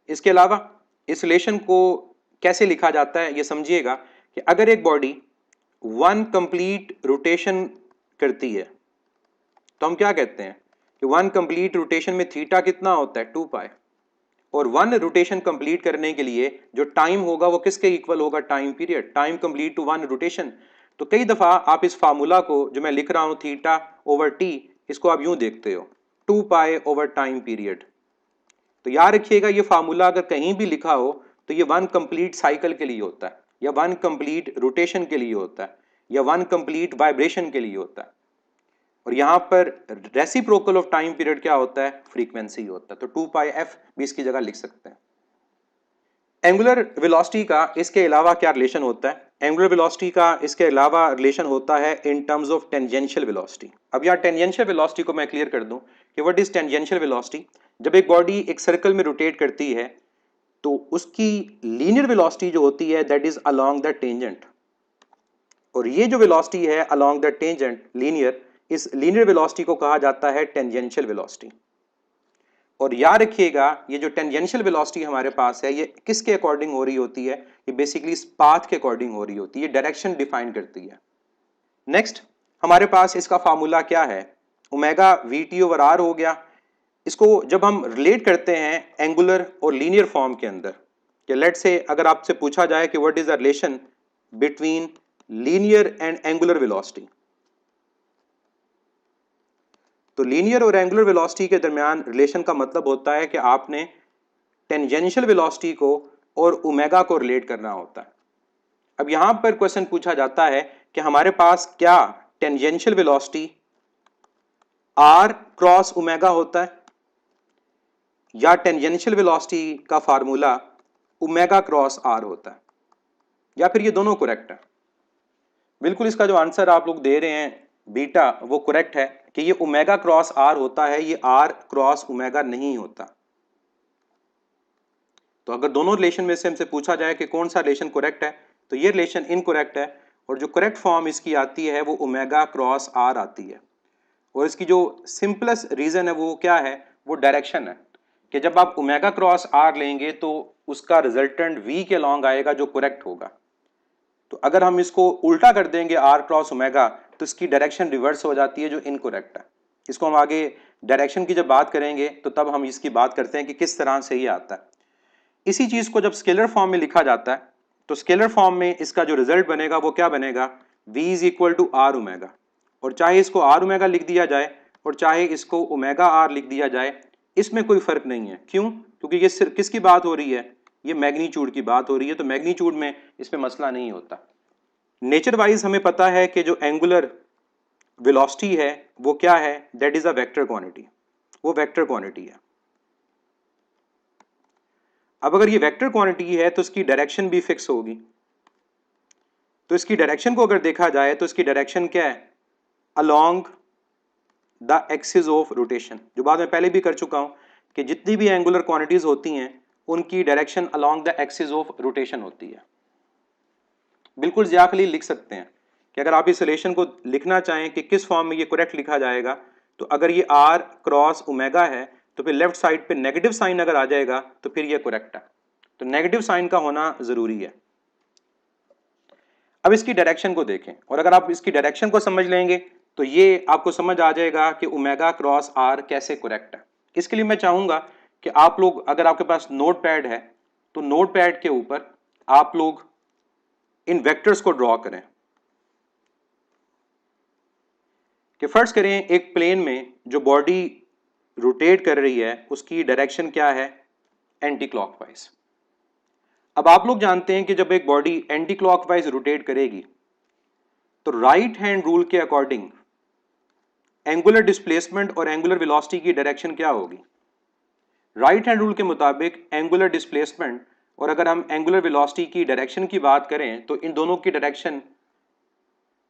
इसके अलावा इस रिलेशन को कैसे लिखा जाता है ये समझिएगा, कि अगर एक बॉडी वन कंप्लीट रोटेशन करती है तो हम क्या कहते हैं कि वन कंप्लीट रोटेशन में थीटा कितना होता है, 2 पाई। और वन रोटेशन कंप्लीट करने के लिए जो टाइम होगा वो किसके इक्वल होगा, time period, time complete to one rotation. तो कई दफा आप इस फार्मूला को जो मैं लिख रहा हूं थीटा ओवर टी, इसको आप यूं देखते हो 2 पाई ओवर टाइम पीरियड। तो याद रखिएगा ये फार्मूला अगर कहीं भी लिखा हो तो ये वन कंप्लीट साइकिल के लिए होता है, या वन कंप्लीट रोटेशन के लिए होता है, या वन कंप्लीट वाइब्रेशन के लिए होता है। और यहां पर रेसिप्रोकल ऑफ टाइम पीरियड क्या होता है, फ्रीक्वेंसी होता है। तो 2 पाई एफ भी इसकी जगह लिख सकते हैं। एंगुलर वेलोसिटी का इसके अलावा क्या रिलेशन होता है, एंगुलर वेलोसिटी का इसके अलावा रिलेशन होता है in terms of tangential velocity. अब यहाँ टेंजेंशियल वेलोसिटी को मैं क्लियर कर दूं कि व्हाट इज टेंजेंशियल वेलोसिटी। जब एक बॉडी एक सर्कल में रोटेट करती है तो उसकी लीनियर वेलोसिटी जो होती है that is along the tangent, और ये जो वेलोसिटी है अलोंग द टेंजेंट लीनियर, इस लीनियर वेलोसिटी को कहा जाता है टेंजेंशियल वेलोसिटी। और याद रखिएगा ये जो टेंजेंशियल वेलोसिटी हमारे पास है ये किसके अकॉर्डिंग हो रही होती है, ये बेसिकली इस पाथ के अकॉर्डिंग हो रही होती है, ये डायरेक्शन डिफाइन करती है। नेक्स्ट हमारे पास इसका फार्मूला क्या है, omega v t over r हो गया। इसको जब हम रिलेट करते हैं एंगुलर और लीनियर फॉर्म के अंदर, कि लेट से अगर आपसे पूछा जाए कि what is the relation between linear and angular velocity, तो लीनियर और एंगुलर वेलोसिटी के दरमियान रिलेशन का मतलब होता है कि आपने टेंजेंशियल वेलोसिटी को और ओमेगा को रिलेट करना होता है। अब यहां पर क्वेश्चन पूछा जाता है कि हमारे पास क्या tangential velocity r cross omega होता है या टेंजेंशियल वेलोसिटी का फार्मूला ओमेगा क्रॉस r होता है, या फिर ये दोनों करेक्ट है? बिल्कुल इसका जो आंसर आप लोग दे रहे हैं बीटा वो करेक्ट है कि ये ओमेगा क्रॉस r होता है, ये r क्रॉस ओमेगा नहीं होता। तो अगर दोनों रिलेशन में से हमसे पूछा जाए कि कौन सा रिलेशन करेक्ट है, तो ये रिलेशन इनकरेक्ट है और जो करेक्ट फॉर्म इसकी आती है वो ओमेगा क्रॉस r आती है। और इसकी जो सिंपलेस्ट रीजन है वो क्या है, वो डायरेक्शन है कि जब आप ओमेगा क्रॉस r लेंगे तो उसका रिजल्टेंट v के लॉन्ग आएगा जो करेक्ट होगा। तो अगर हम इसको उल्टा कर देंगे r क्रॉस ओमेगा तो इसकी डायरेक्शन रिवर्स हो जाती है जो इनकरेक्ट है। इसको हम आगे डायरेक्शन की जब बात करेंगे तो तब हम इसकी बात करते हैं कि किस तरह से ये आता है। इसी चीज को जब स्केलर फॉर्म में लिखा जाता है तो स्केलर फॉर्म में इसका जो रिजल्ट बनेगा वो क्या बनेगा, v is equal to r omega. और चाहे इसको आर ओमेगा लिख दिया जाए और चाहे इसको ओमेगा आर लिख दिया जाए, इसमें कोई फर्क नहीं है। क्यों? क्योंकि ये सिर्फ किसकी बात हो रही है, ये मैग्नीट्यूड की बात हो रही है, तो मैग्नीट्यूड में इसमें मसला नहीं होता। नेचर वाइज हमें पता है कि जो एंगुलर वेलोसिटी है वो क्या है, that is a vector quantity, वो वेक्टर क्वांटिटी है। अब अगर ये वेक्टर क्वांटिटी है तो इसकी डायरेक्शन भी फिक्स होगी। तो इसकी डायरेक्शन को अगर देखा जाए तो इसकी डायरेक्शन क्या है, along the axis of rotation, जो बात मैं पहले भी कर चुका हूं कि जितनी भी एंगुलर क्वांटिटीज होती हैं उनकी direction along the axis of rotation होती है। बिल्कुल ज़िया खलील लिख सकते हैं कि अगर आप इस रिलेशन को लिखना चाहें कि किस फॉर्म में ये करेक्ट लिखा जाएगा, तो अगर ये r क्रॉस ओमेगा है तो फिर लेफ्ट साइड पे नेगेटिव साइन अगर आ जाएगा तो फिर ये करेक्ट है। तो नेगेटिव साइन का होना जरूरी है। अब इसकी डायरेक्शन को देखें और अगर आप इसकी डायरेक्शन को समझ लेंगे तो ये आपको समझ आ जाएगा कि ओमेगा क्रॉस r कैसे करेक्ट है। इसके लिए मैं चाहूंगा कि आप लोग, अगर आपके पास नोट पैड है तो नोट पैड के ऊपर आप लोग इन वेक्टर्स को ड्रॉ करें। कि फर्ज करें एक प्लेन में जो बॉडी रोटेट कर रही है उसकी डायरेक्शन क्या है, एंटी क्लॉकवाइज। अब आप लोग जानते हैं कि जब एक बॉडी एंटी क्लॉकवाइज रोटेट करेगी तो राइट हैंड रूल के अकॉर्डिंग एंगुलर डिस्प्लेसमेंट और एंगुलर वेलोसिटी की डायरेक्शन क्या होगी। राइट हैंड रूल के मुताबिक एंगुलर डिस्प्लेसमेंट और अगर हम एंगुलर वेलोसिटी की डायरेक्शन की बात करें तो इन दोनों की डायरेक्शन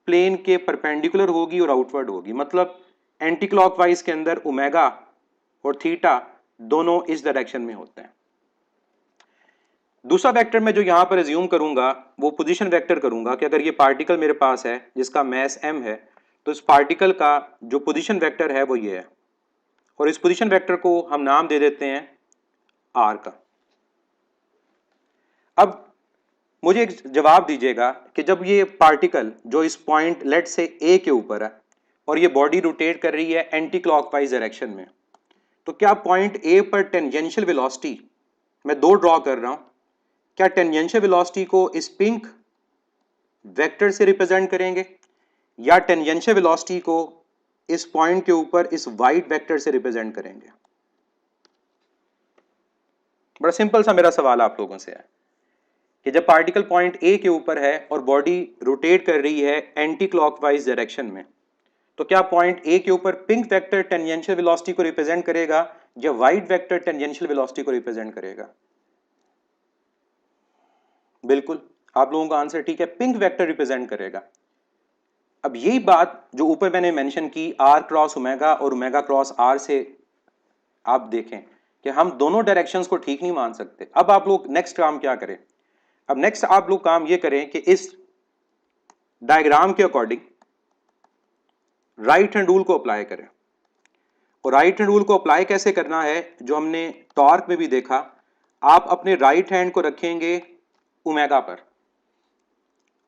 प्लेन के परपेंडिकुलर होगी और आउटवर्ड होगी। मतलब एंटी क्लॉकवाइज के अंदर ओमेगा और थीटा दोनों इस डायरेक्शन में होते हैं। दूसरा वेक्टर मैं जो यहां पर एज्यूम करूंगा वो पोजीशन वेक्टर करूंगा कि अगर ये पार्टिकल मेरे पास है जिसका मैस m है तो इस पार्टिकल का जो पोजीशन वेक्टर है वो ये है और इस पोजीशन वेक्टर को हम नाम दे देते हैं r का। अब मुझे एक जवाब दीजिएगा कि जब ये पार्टिकल जो इस पॉइंट लेट से a के ऊपर है और ये बॉडी रोटेट कर रही है एंटी क्लॉकवाइज डायरेक्शन में, तो क्या पॉइंट a पर टेंजेंशियल वेलोसिटी मैं दो ड्रॉ कर रहा हूं, क्या टेंजेंशियल वेलोसिटी को इस पिंक वेक्टर से रिप्रेजेंट करेंगे या टेंजेंशियल वेलोसिटी को इस पॉइंट के ऊपर इस वाइट वेक्टर से रिप्रेजेंट करेंगे? बड़ा सिंपल सा मेरा सवाल आप लोगों से है कि जब पार्टिकल पॉइंट ए के ऊपर है और बॉडी रोटेट कर रही है एंटी क्लॉकवाइज डायरेक्शन में, तो क्या पॉइंट ए के ऊपर पिंक वेक्टर टेंजेंशियल वेलोसिटी को रिप्रेजेंट करेगा या वाइट वेक्टर टेंजेंशियल वेलोसिटी को रिप्रेजेंट करेगा? बिल्कुल आप लोगों का आंसर ठीक है, पिंक वेक्टर रिप्रेजेंट करेगा। अब यही बात जो ऊपर मैंने मेंशन की r क्रॉस ओमेगा और ओमेगा क्रॉस r से आप देखें कि हम दोनों डायरेक्शंस को ठीक नहीं मान सकते। अब आप लोग नेक्स्ट काम क्या करें, अब नेक्स्ट आप लोग काम ये करें कि इस डायग्राम के अकॉर्डिंग राइट हैंड रूल को अप्लाई करें। और राइट हैंड रूल को अप्लाई कैसे करना है, जो हमने टॉर्क में भी देखा, आप अपने राइट हैंड को रखेंगे ओमेगा पर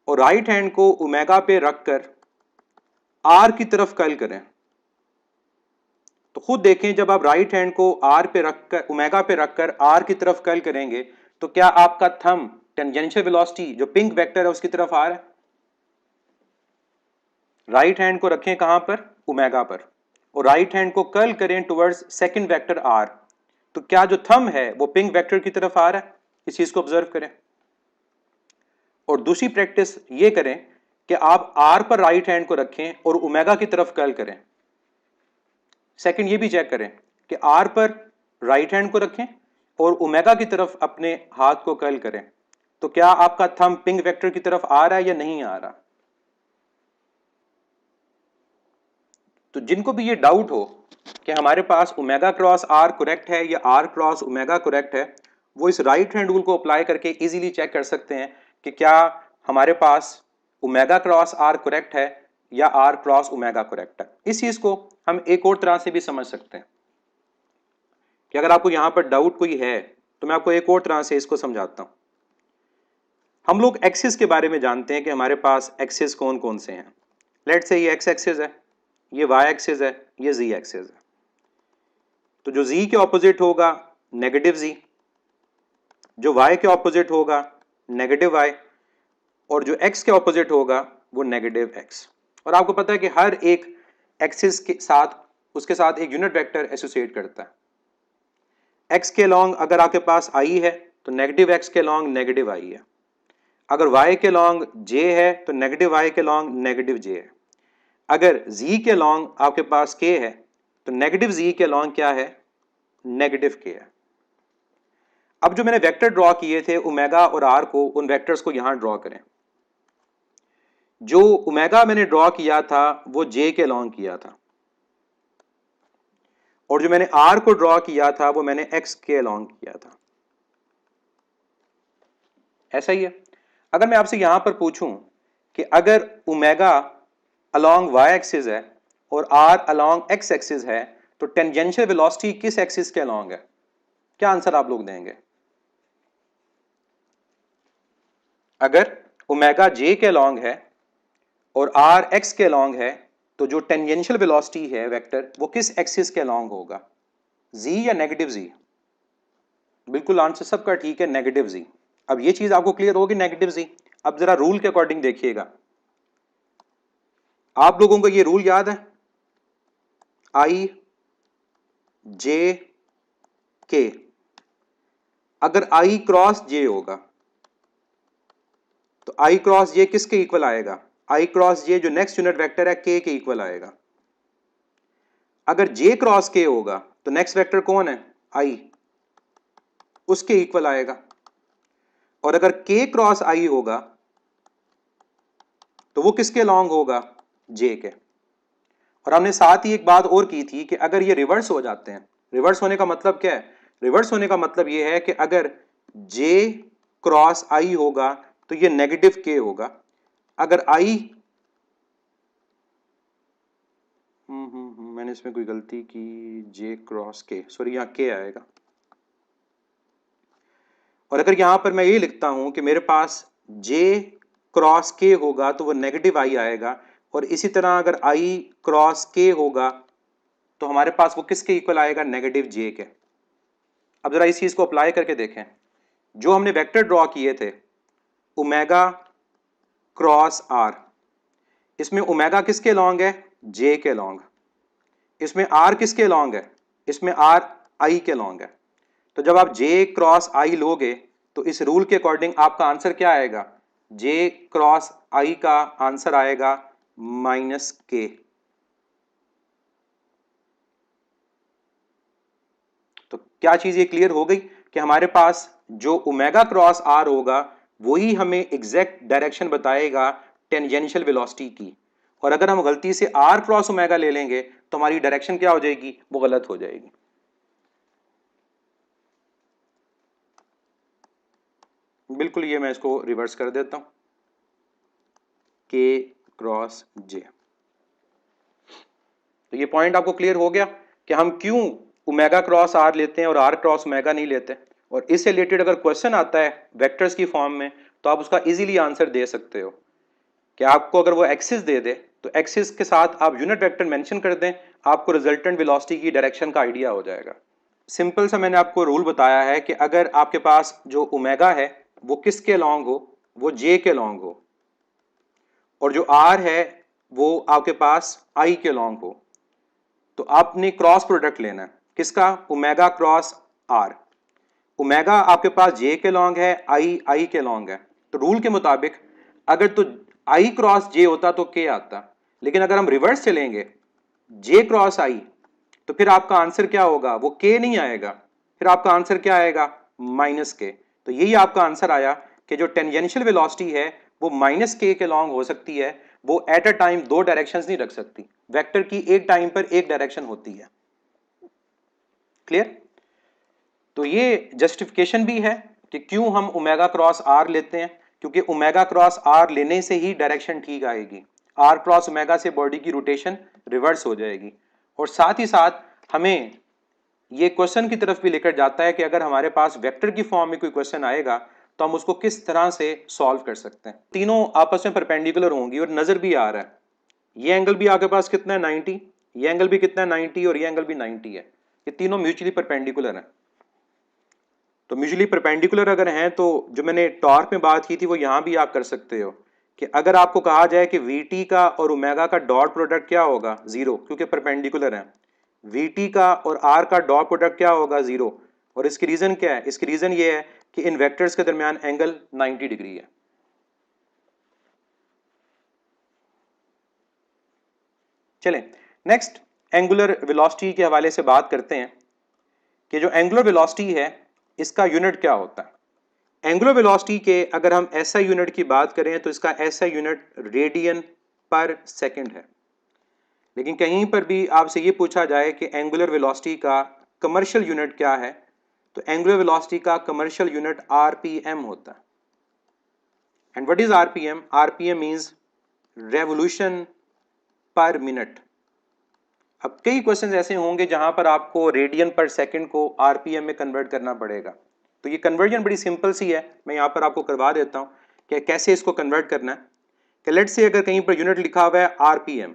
और राइट हैंड को ओमेगा पे रखकर आर की तरफ कर्ल करें। तो खुद देखें जब आप राइट हैंड को आर पे रखकर ओमेगा पे रखकर आर की तरफ कर्ल करेंगे तो क्या आपका थंब टेंजेंशियल वेलोसिटी जो पिंक वेक्टर है उसकी तरफ आ रहा है। राइट हैंड को रखें कहां पर, ओमेगा पर, और राइट हैंड को कर्ल करें टुवर्ड्स सेकंड वेक्टर आर, तो क्या जो थंब है वो पिंक वेक्टर की तरफ आ रहा है। इस चीज को ऑब्जर्व करें। और दूसरी प्रैक्टिस ये करें कि आप आर पर राइट हैंड को रखें और ओमेगा की तरफ कर्ल करें। सेकंड ये भी चेक करें कि आर पर राइट हैंड को रखें और ओमेगा की तरफ अपने हाथ को कर्ल करें, तो क्या आपका थंब पिंग वेक्टर की तरफ आ रहा है या नहीं आ रहा। तो जिनको भी ये डाउट हो कि हमारे पास ओमेगा क्रॉस आर करेक्ट है या आर क्रॉस ओमेगा करेक्ट है, वो इस राइट हैंड रूल को अप्लाई करके इजीली चेक कर सकते हैं कि क्या हमारे पास ओमेगा क्रॉस आर करेक्ट है या आर क्रॉस ओमेगा करेक्ट है। इस चीज को हम एक और तरह से भी समझ सकते हैं कि अगर आपको यहां पर डाउट कोई है तो मैं आपको एक और तरह से इसको समझाता हूं। हम लोग एक्सिस के बारे में जानते हैं कि हमारे पास एक्सिस कौन कौन से हैं। लेट्स से ये एक्स एक्सिस है, ये वाई एक्सिस है, ये जी एक्सिस है। तो जो जी के ऑपोजिट होगा नेगेटिव जी, जो वाई के ऑपोजिट होगा नेगेटिव वाई, और जो एक्स के ऑपोजिट होगा वो नेगेटिव एक्स। और आपको पता है कि हर एक एक्सिस के साथ उसके साथ एक यूनिट वेक्टर एसोसिएट करता है। एक्स के लॉन्ग अगर आपके पास आई है तो नेगेटिव एक्स के लॉन्ग नेगेटिव आई है। अगर वाई के लॉन्ग जे है तो नेगेटिव वाई के लॉन्ग नेगेटिव जे है। अगर जी के लॉन्ग आपके पास के है तो नेगेटिव जी के लॉन्ग क्या है, नेगेटिव के है। अब जो मैंने वेक्टर ड्रॉ किए थे ओमेगा और आर को, उन वेक्टर्स को यहां ड्रॉ करें। जो ओमेगा मैंने ड्रॉ किया था वो जे के लॉन्ग किया था, और जो मैंने आर को ड्रॉ किया था वो मैंने एक्स के लॉन्ग किया था। ऐसा ही है। अगर मैं आपसे यहां पर पूछूं कि अगर ओमेगा अलोंग वाई एक्सिस है और आर अलोंग एक्स एक्सिस है तो टेंजेंशियल वेलोसिटी किस एक्सिस के अलोंग है, क्या आंसर आप लोग देंगे। अगर ओमेगा जे के अलोंग है और आर एक्स के अलोंग है तो जो टेंजेंशियल वेलोसिटी है वेक्टर वो किस एक्सिस के अलोंग होगा, जी या नेगेटिव जी। बिल्कुल आंसर सबका ठीक है, नेगेटिव जी। अब ये चीज आपको क्लियर होगी, नेगेटिव जी। अब जरा रूल के अकॉर्डिंग देखिएगा, आप लोगों को ये रूल याद है, आई जे के। अगर आई क्रॉस जे होगा तो आई क्रॉस जे किसके इक्वल आएगा, आई क्रॉस जे जो नेक्स्ट यूनिट वेक्टर है के इक्वल आएगा। अगर जे क्रॉस के होगा तो नेक्स्ट वेक्टर कौन है, आई, उसके इक्वल आएगा। और अगर के क्रॉस आई होगा तो वो किसके लॉन्ग होगा, जे के। और हमने साथ ही एक बात और की थी कि अगर ये रिवर्स हो जाते हैं, रिवर्स होने का मतलब क्या है, रिवर्स होने का मतलब ये है कि अगर जे क्रॉस आई होगा तो ये नेगेटिव के होगा। अगर आई मैंने इसमें कोई गलती की, जे क्रॉस के, सॉरी यहां के आएगा। और अगर यहां पर मैं ये लिखता हूं कि मेरे पास जे क्रॉस के होगा तो वो नेगेटिव आई आएगा, और इसी तरह अगर आई क्रॉस के होगा तो हमारे पास वो किसके इक्वल आएगा, नेगेटिव जे के। अब जरा इस चीज को अप्लाई करके देखें। जो हमने वेक्टर ड्रॉ किए थे ओमेगा क्रॉस आर, इसमें ओमेगा किसके लॉन्ग है, जे के लॉन्ग। इसमें आर किसके लॉन्ग है, इसमें आर आई के लॉन्ग है। तो जब आप जे क्रॉस आई लोगे तो इस रूल के अकॉर्डिंग आपका आंसर क्या आएगा, जे क्रॉस आई का आंसर आएगा माइनस के। तो क्या चीज ये क्लियर हो गई कि हमारे पास जो ओमेगा क्रॉस आर होगा वही हमें एग्जैक्ट डायरेक्शन बताएगा टेंजेंशियल वेलोसिटी की। और अगर हम गलती से आर क्रॉस ओमेगा ले लेंगे तो हमारी डायरेक्शन क्या हो जाएगी, वो गलत हो जाएगी। बिल्कुल, ये मैं इसको रिवर्स कर देता हूं, के क्रॉस जे। तो ये पॉइंट आपको क्लियर हो गया कि हम क्यों ओमेगा क्रॉस आर लेते हैं और आर क्रॉस ओमेगा नहीं लेते। और इससे रिलेटेड अगर क्वेश्चन आता है वेक्टर्स की फॉर्म में तो आप उसका इजीली आंसर दे सकते हो कि आपको अगर वो एक्सिस दे दे तो एक्सिस के साथ आप यूनिट वेक्टर मेंशन कर दें, आपको रिजल्टेंट वेलोसिटी की डायरेक्शन का आइडिया हो जाएगा। सिंपल सा मैंने आपको रूल बताया है कि अगर आपके पास जो ओमेगा है वो किसके लॉन्ग हो, वो जे के लॉन्ग हो, और जो आर है वो आपके पास आई के लॉन्ग हो, तो आपने क्रॉस प्रोडक्ट लेना है किसका, ओमेगा क्रॉस आर। ओमेगा आपके पास जे के लॉन्ग है, आई के लॉन्ग है, तो रूल के मुताबिक अगर तो आई क्रॉस जे होता तो के आता, लेकिन अगर हम रिवर्स चलेंगे जे क्रॉस आई तो फिर आपका आंसर क्या होगा, वो के नहीं आएगा, फिर आपका आंसर क्या आएगा, माइनस के। तो यही आपका आंसर आया कि जो टेंजेंशियल वेलोसिटी है वो माइनस के लॉन्ग हो सकती है, वो एट अ टाइम दो डायरेक्शंस नहीं रख सकती, वेक्टर की एक टाइम पर एक डायरेक्शन होती है। क्लियर? तो ये जस्टिफिकेशन भी है कि क्यों हम ओमेगा क्रॉस आर लेते हैं, क्योंकि ओमेगा क्रॉस आर लेने से ही डायरेक्शन ठीक आएगी, आर क्रॉस ओमेगा से बॉडी की रोटेशन रिवर्स हो जाएगी। और साथ ही साथ हमें ये क्वेश्चन की तरफ भी लेकर जाता है कि अगर हमारे पास वेक्टर की फॉर्म में कोई क्वेश्चन आएगा तो हम उसको किस तरह से सॉल्व कर सकते हैं। तीनों आपस में परपेंडिकुलर होंगी और नजर भी आ रहा है, ये एंगल भी आपके पास कितना है 90, ये एंगल भी कितना है 90 और ये एंगल भी 90 है, ये तीनों म्यूचुअली परपेंडिकुलर हैं। तो म्यूचुअली परपेंडिकुलर अगर हैं तो जो मैंने टॉर्क में बात की थी वो यहां भी आप कर सकते हो कि अगर आपको कहा जाए कि वीटी का और ओमेगा का डॉट प्रोडक्ट क्या होगा, जीरो, क्योंकि परपेंडिकुलर है। वीटी का और आर का डॉट प्रोडक्ट क्या होगा, जीरो। और इसकी रीजन क्या है, इसकी रीजन ये है कि इन वेक्टर्स के दरमियान एंगल 90 डिग्री है। चलें नेक्स्ट एंगुलर वेलोसिटी के हवाले से बात करते हैं कि जो एंगुलर वेलोसिटी है इसका यूनिट क्या होता है। एंगुलर वेलोसिटी के अगर हम एसआई यूनिट की बात करें तो इसका SI unit radian per second है। लेकिन कहीं पर भी आपसे ये पूछा जाए कि एंगुलर वेलोसिटी का कमर्शियल यूनिट क्या है, तो एंगुलर वेलोसिटी का कमर्शियल यूनिट आरपीएम होता है। And what is RPM? RPM means revolution per minute. अब कई क्वेश्चंस ऐसे होंगे जहां पर आपको रेडियन पर सेकंड को आरपीएम में कन्वर्ट करना पड़ेगा, तो ये कन्वर्जन बड़ी सिंपल सी है, मैं यहां पर आपको करवा देता हूं कि कैसे इसको कन्वर्ट करना है। कि लेट्स से अगर कहीं पर यूनिट लिखा हुआ है आरपीएम,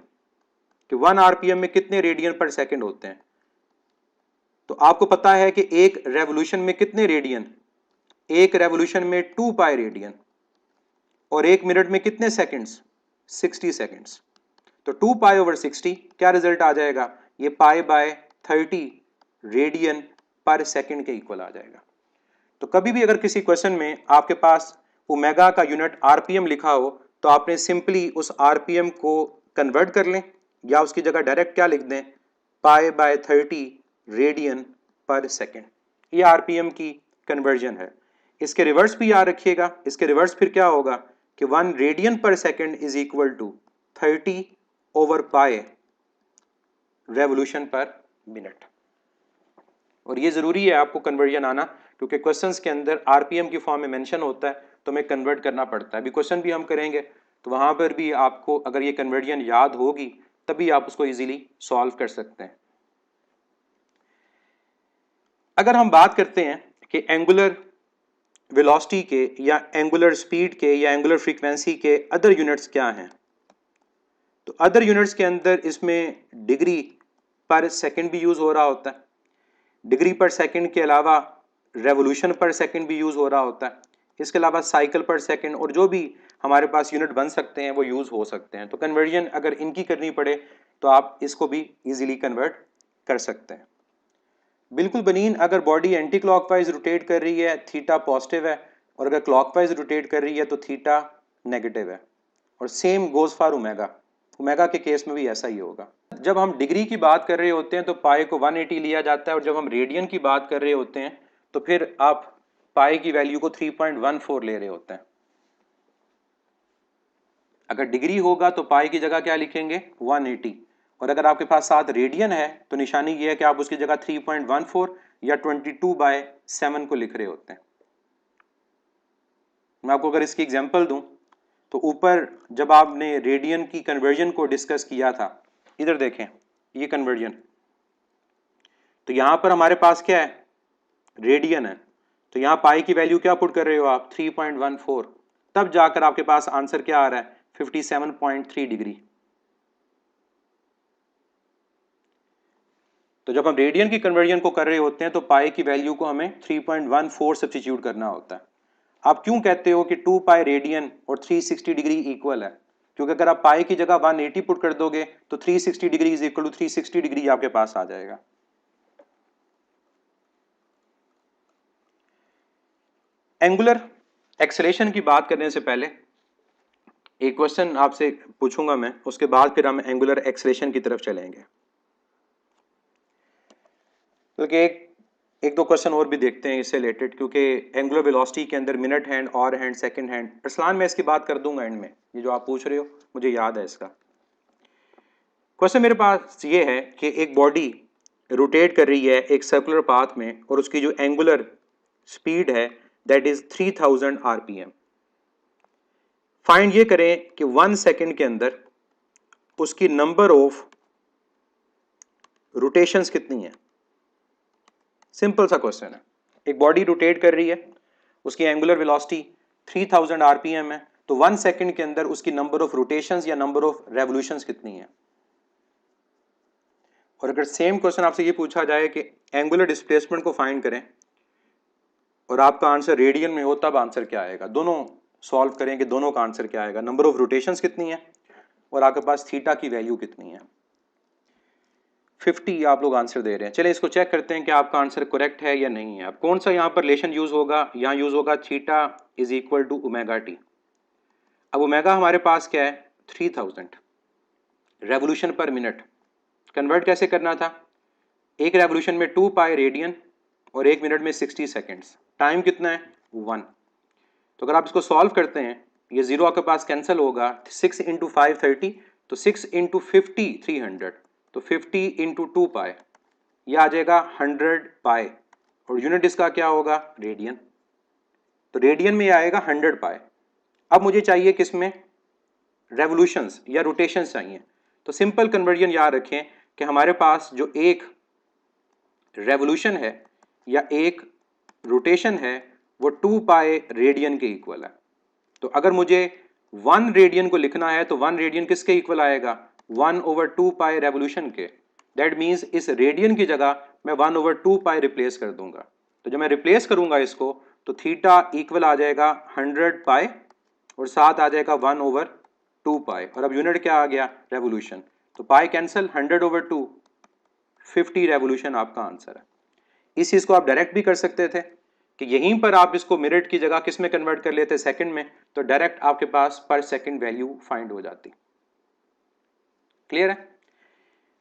कि 1 आरपीएम में कितने रेडियन पर सेकंड होते हैं, तो आपको पता है कि एक रेवोल्यूशन में कितने रेडियन, एक रेवोल्यूशन में 2 पाई रेडियन, और एक मिनट में कितने सेकंड्स, 60 सेकंड्स। तो 2 पाई ओवर 60 क्या रिजल्ट आ जाएगा, ये pi by 30 radian per second के इक्वल आ जाएगा। तो कभी भी अगर किसी क्वेश्चन में आपके पास ओमेगा का यूनिट आरपीएम लिखा हो तो आपने सिंपली उस आरपीएम को कन्वर्ट कर लें, या उसकी जगह डायरेक्ट क्या लिख दें, pi by 30 radian per second. ये आरपीएम की कन्वर्जन है। इसके रिवर्स भी याद रखिएगा, इसके रिवर्स फिर क्या होगा कि 1 radian per second is equal to 30 over pi revolution per minute. और ये जरूरी है आपको कन्वर्जन आना, क्योंकि क्वेश्चंस के अंदर आरपीएम की फॉर्म में मेंशन होता है तो हमें कन्वर्ट करना पड़ता है। अभी क्वेश्चन भी हम करेंगे तो वहां पर भी आपको अगर ये कन्वर्जन याद होगी तभी आप उसको इजीली सॉल्व कर सकते हैं। अगर हम बात करते हैं कि एंगुलर वेलोसिटी के या एंगुलर स्पीड के या एंगुलर फ्रीक्वेंसी के अदर यूनिट्स क्या हैं, तो अदर यूनिट्स के अंदर इसमें डिग्री पर सेकंड भी यूज हो रहा होता है, डिग्री पर सेकंड के अलावा रेवोल्यूशन पर सेकंड भी यूज हो रहा होता है, इसके अलावा साइकिल पर सेकंड और जो भी हमारे पास यूनिट बन सकते हैं वो यूज हो सकते हैं। तो कन्वर्जन अगर इनकी करनी पड़े तो आप इसको भी इजीली कन्वर्ट कर सकते हैं। बिल्कुल बनीन, अगर बॉडी एंटी क्लॉकवाइज रोटेट कर रही है थीटा पॉजिटिव है, और अगर क्लॉकवाइज रोटेट कर रही है तो थीटा नेगेटिव है। और same goes for omega, omega के केस में भी ऐसा ही होगा। जब हम डिग्री की बात कर रहे होते हैं तो पाई को 180 लिया जाता है, और जब हम रेडियन की बात कर रहे होते हैं तो फिर आप पाई की वैल्यू को 3.14 ले रहे होते हैं। अगर डिग्री होगा तो पाई की जगह क्या लिखेंगे, 180, और अगर आपके पास साथ रेडियन है तो निशानी ये है कि आप उसकी जगह 3.14 या 22/7 को लिख रहे होते हैं। मैं आपको अगर इसकी एग्जांपल दूं तो ऊपर जब आपने रेडियन की कन्वर्जन को डिस्कस किया था, इधर देखें ये कन्वर्जन, तो यहां पर हमारे पास क्या है, रेडियन है, तो यहां पाई की वैल्यू क्या पुट कर रहे हो आप, 3.14, तब जाकर आपके पास आंसर क्या आ रहा है, 57.3 डिग्री। तो जब हम रेडियन की कन्वर्जन को कर रहे होते हैं तो पाई की वैल्यू को हमें 3.14 सब्स्टिट्यूट करना होता है। आप क्यों कहते हो कि 2 पाई रेडियन और 360 डिग्री इक्वल है, क्योंकि अगर आप पाई की जगह 180 पुट कर दोगे तो 360 degree is equal to 360 degree आपके पास आ जाएगा। एंगुलर एक्सेलरेशन की बात करने से पहले एक क्वेश्चन आपसे पूछूंगा मैं, उसके बाद फिर हम एंगुलर एक्सेलरेशन की तरफ चलेंगे। बल्कि एक दो क्वेश्चन और भी देखते हैं इससे रिलेटेड, क्योंकि एंगुलर वेलोसिटी के अंदर मिनट हैंड, और हैंड, सेकंड हैंड, अरसलान मैं इसकी बात कर दूंगा एंड में। ये जो आप पूछ रहे हो मुझे याद है इसका। क्वेश्चन मेरे पास ये है कि एक बॉडी रोटेट कर रही है एक सर्कुलर पाथ में और उसकी जो एंगुलर स्पीड है दैट इज 3000 आरपीएम। फाइंड ये करें कि 1 सेकंड के अंदर उसकी नंबर ऑफ रोटेशंस कितनी है। सिंपल सा क्वेश्चन है। एक बॉडी रोटेट कर रही है, उसकी एंगुलर वेलोसिटी 3000 आरपीएम है, तो 1 सेकंड के अंदर उसकी नंबर ऑफ रोटेशंस या नंबर ऑफ रेवोल्यूशंस कितनी है। और अगर सेम क्वेश्चन आपसे ये पूछा जाए कि एंगुलर डिस्प्लेसमेंट को फाइंड करें और आपका आंसर रेडियन में हो, तब आंसर क्या आएगा। दोनों सॉल्व करें कि दोनों का आंसर क्या आएगा, नंबर ऑफ रोटेशंस कितनी है और आपके पास थीटा की वैल्यू कितनी है। 50 आप लोग आंसर दे रहे हैं। चलिए इसको चेक करते हैं कि आपका आंसर करेक्ट है या नहीं है। अब कौन सा यहाँ पर रिलेशन यूज होगा, यहाँ यूज होगा theta is equal to omega t. अब ओमेगा हमारे पास क्या है 3000 रेवोल्यूशन पर मिनट। कन्वर्ट कैसे करना था, एक रेवोल्यूशन में 2 पाई रेडियन और एक मिनट में 60 सेकेंड्स। टाइम कितना है 1। तो अगर आप इसको सॉल्व करते हैं, ये जीरो आपके पास कैंसिल होगा, 6 इंटू 5 30, तो 6 इंटू 50 300, तो 50 इंटू 2 पाई ये आ जाएगा 100 पाई, और यूनिट इसका क्या होगा रेडियन। तो रेडियन में ये आएगा 100 पाई। अब मुझे चाहिए किसमें रेवोल्यूशंस या रोटेशंस चाहिए। तो सिंपल कन्वर्जन याद रखें कि हमारे पास जो एक रेवोल्यूशन है या एक रोटेशन है वो 2 पाई रेडियन के इक्वल है। तो अगर मुझे 1 रेडियन को लिखना है तो 1 रेडियन किसके इक्वल आएगा 1/2 पाई रेवोल्यूशन के। दैट मीन्स इस रेडियन की जगह मैं 1/2 पाई रिप्लेस कर दूंगा। तो जब मैं रिप्लेस करूंगा इसको तो थीटा इक्वल आ जाएगा 100 पाई और साथ आ जाएगा 1/2 पाई, और अब यूनिट क्या आ गया रेवोल्यूशन। तो पाई कैंसिल, 100/2 50 रेवोल्यूशन आपका आंसर है। इस चीज को आप डायरेक्ट भी कर सकते थे कि यहीं पर आप इसको मिनट की जगह किस में कन्वर्ट कर लेते सेकंड में, तो डायरेक्ट आपके पास पर सेकंड वैल्यू फाइंड हो जाती। क्लियर है।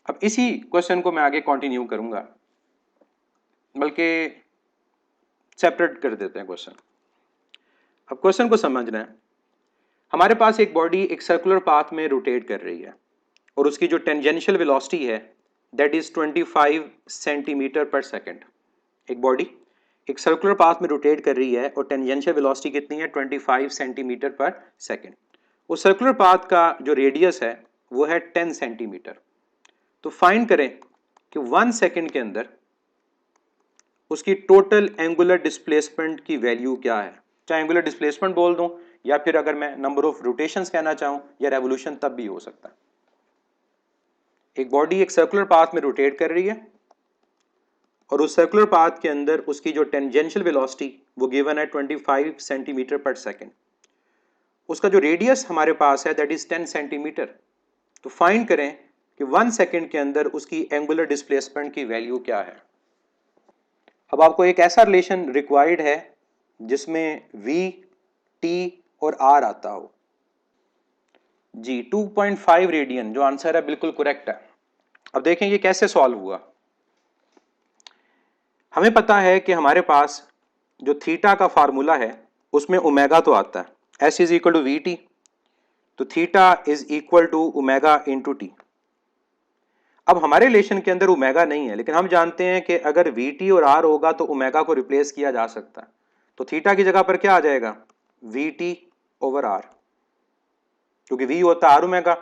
अब इसी क्वेश्चन को मैं आगे कंटिन्यू करूंगा, बल्कि सेपरेट कर देते हैं क्वेश्चन। अब क्वेश्चन को समझना है। हमारे पास एक बॉडी एक सर्कुलर पाथ में रोटेट कर रही है और उसकी जो टेंजेंशियल वेलोसिटी है दैट इज 25 सेंटीमीटर पर सेकंड। एक बॉडी एक सर्कुलर पाथ में रोटेट कर रही है और टेंजेंशियल वेलोसिटी कितनी है 25 सेंटीमीटर पर सेकंड। उस सर्कुलर पाथ का जो रेडियस है वो है 10 सेंटीमीटर। तो फाइंड करें कि 1 सेकंड के अंदर उसकी टोटल एंगुलर डिस्प्लेसमेंट की वैल्यू क्या है। चाहे एंगुलर डिस्प्लेसमेंट बोल दूं या फिर अगर मैं नंबर ऑफ रोटेशंस कहना चाहूं या रेवोल्यूशन तब भी हो सकता है। एक बॉडी एक सर्कुलर पाथ में रोटेट कर रही है और उस सर्कुलर पाथ के अंदर उसकी जो टेंजेंशियल वेलोसिटी वो गिवन है 25 सेंटीमीटर पर सेकंड। उसका जो रेडियस हमारे पास है दैट इज 10 सेंटीमीटर। तो फाइंड करें कि 1 सेकंड के अंदर उसकी एंगुलर डिस्प्लेसमेंट की वैल्यू क्या है। अब आपको एक ऐसा रिलेशन रिक्वायर्ड है जिसमें v, t और r आता हो। जी 2.5 रेडियन जो आंसर है बिल्कुल करेक्ट है। अब देखें ये कैसे सॉल्व हुआ। हमें पता है कि हमारे पास जो थीटा का फार्मूला है उसमें ओमेगा तो आता है, s is equal to we t, तो theta is equal to omega into t. अब हमारे रिलेशन के अंदर ओमेगा नहीं है, लेकिन हम जानते हैं कि अगर वी टी और आर होगा तो ओमेगा को रिप्लेस किया जा सकता है। तो थीटा की जगह पर क्या आ जाएगा वी टी ओवर आर, क्योंकि वी होता है आर ओमेगा,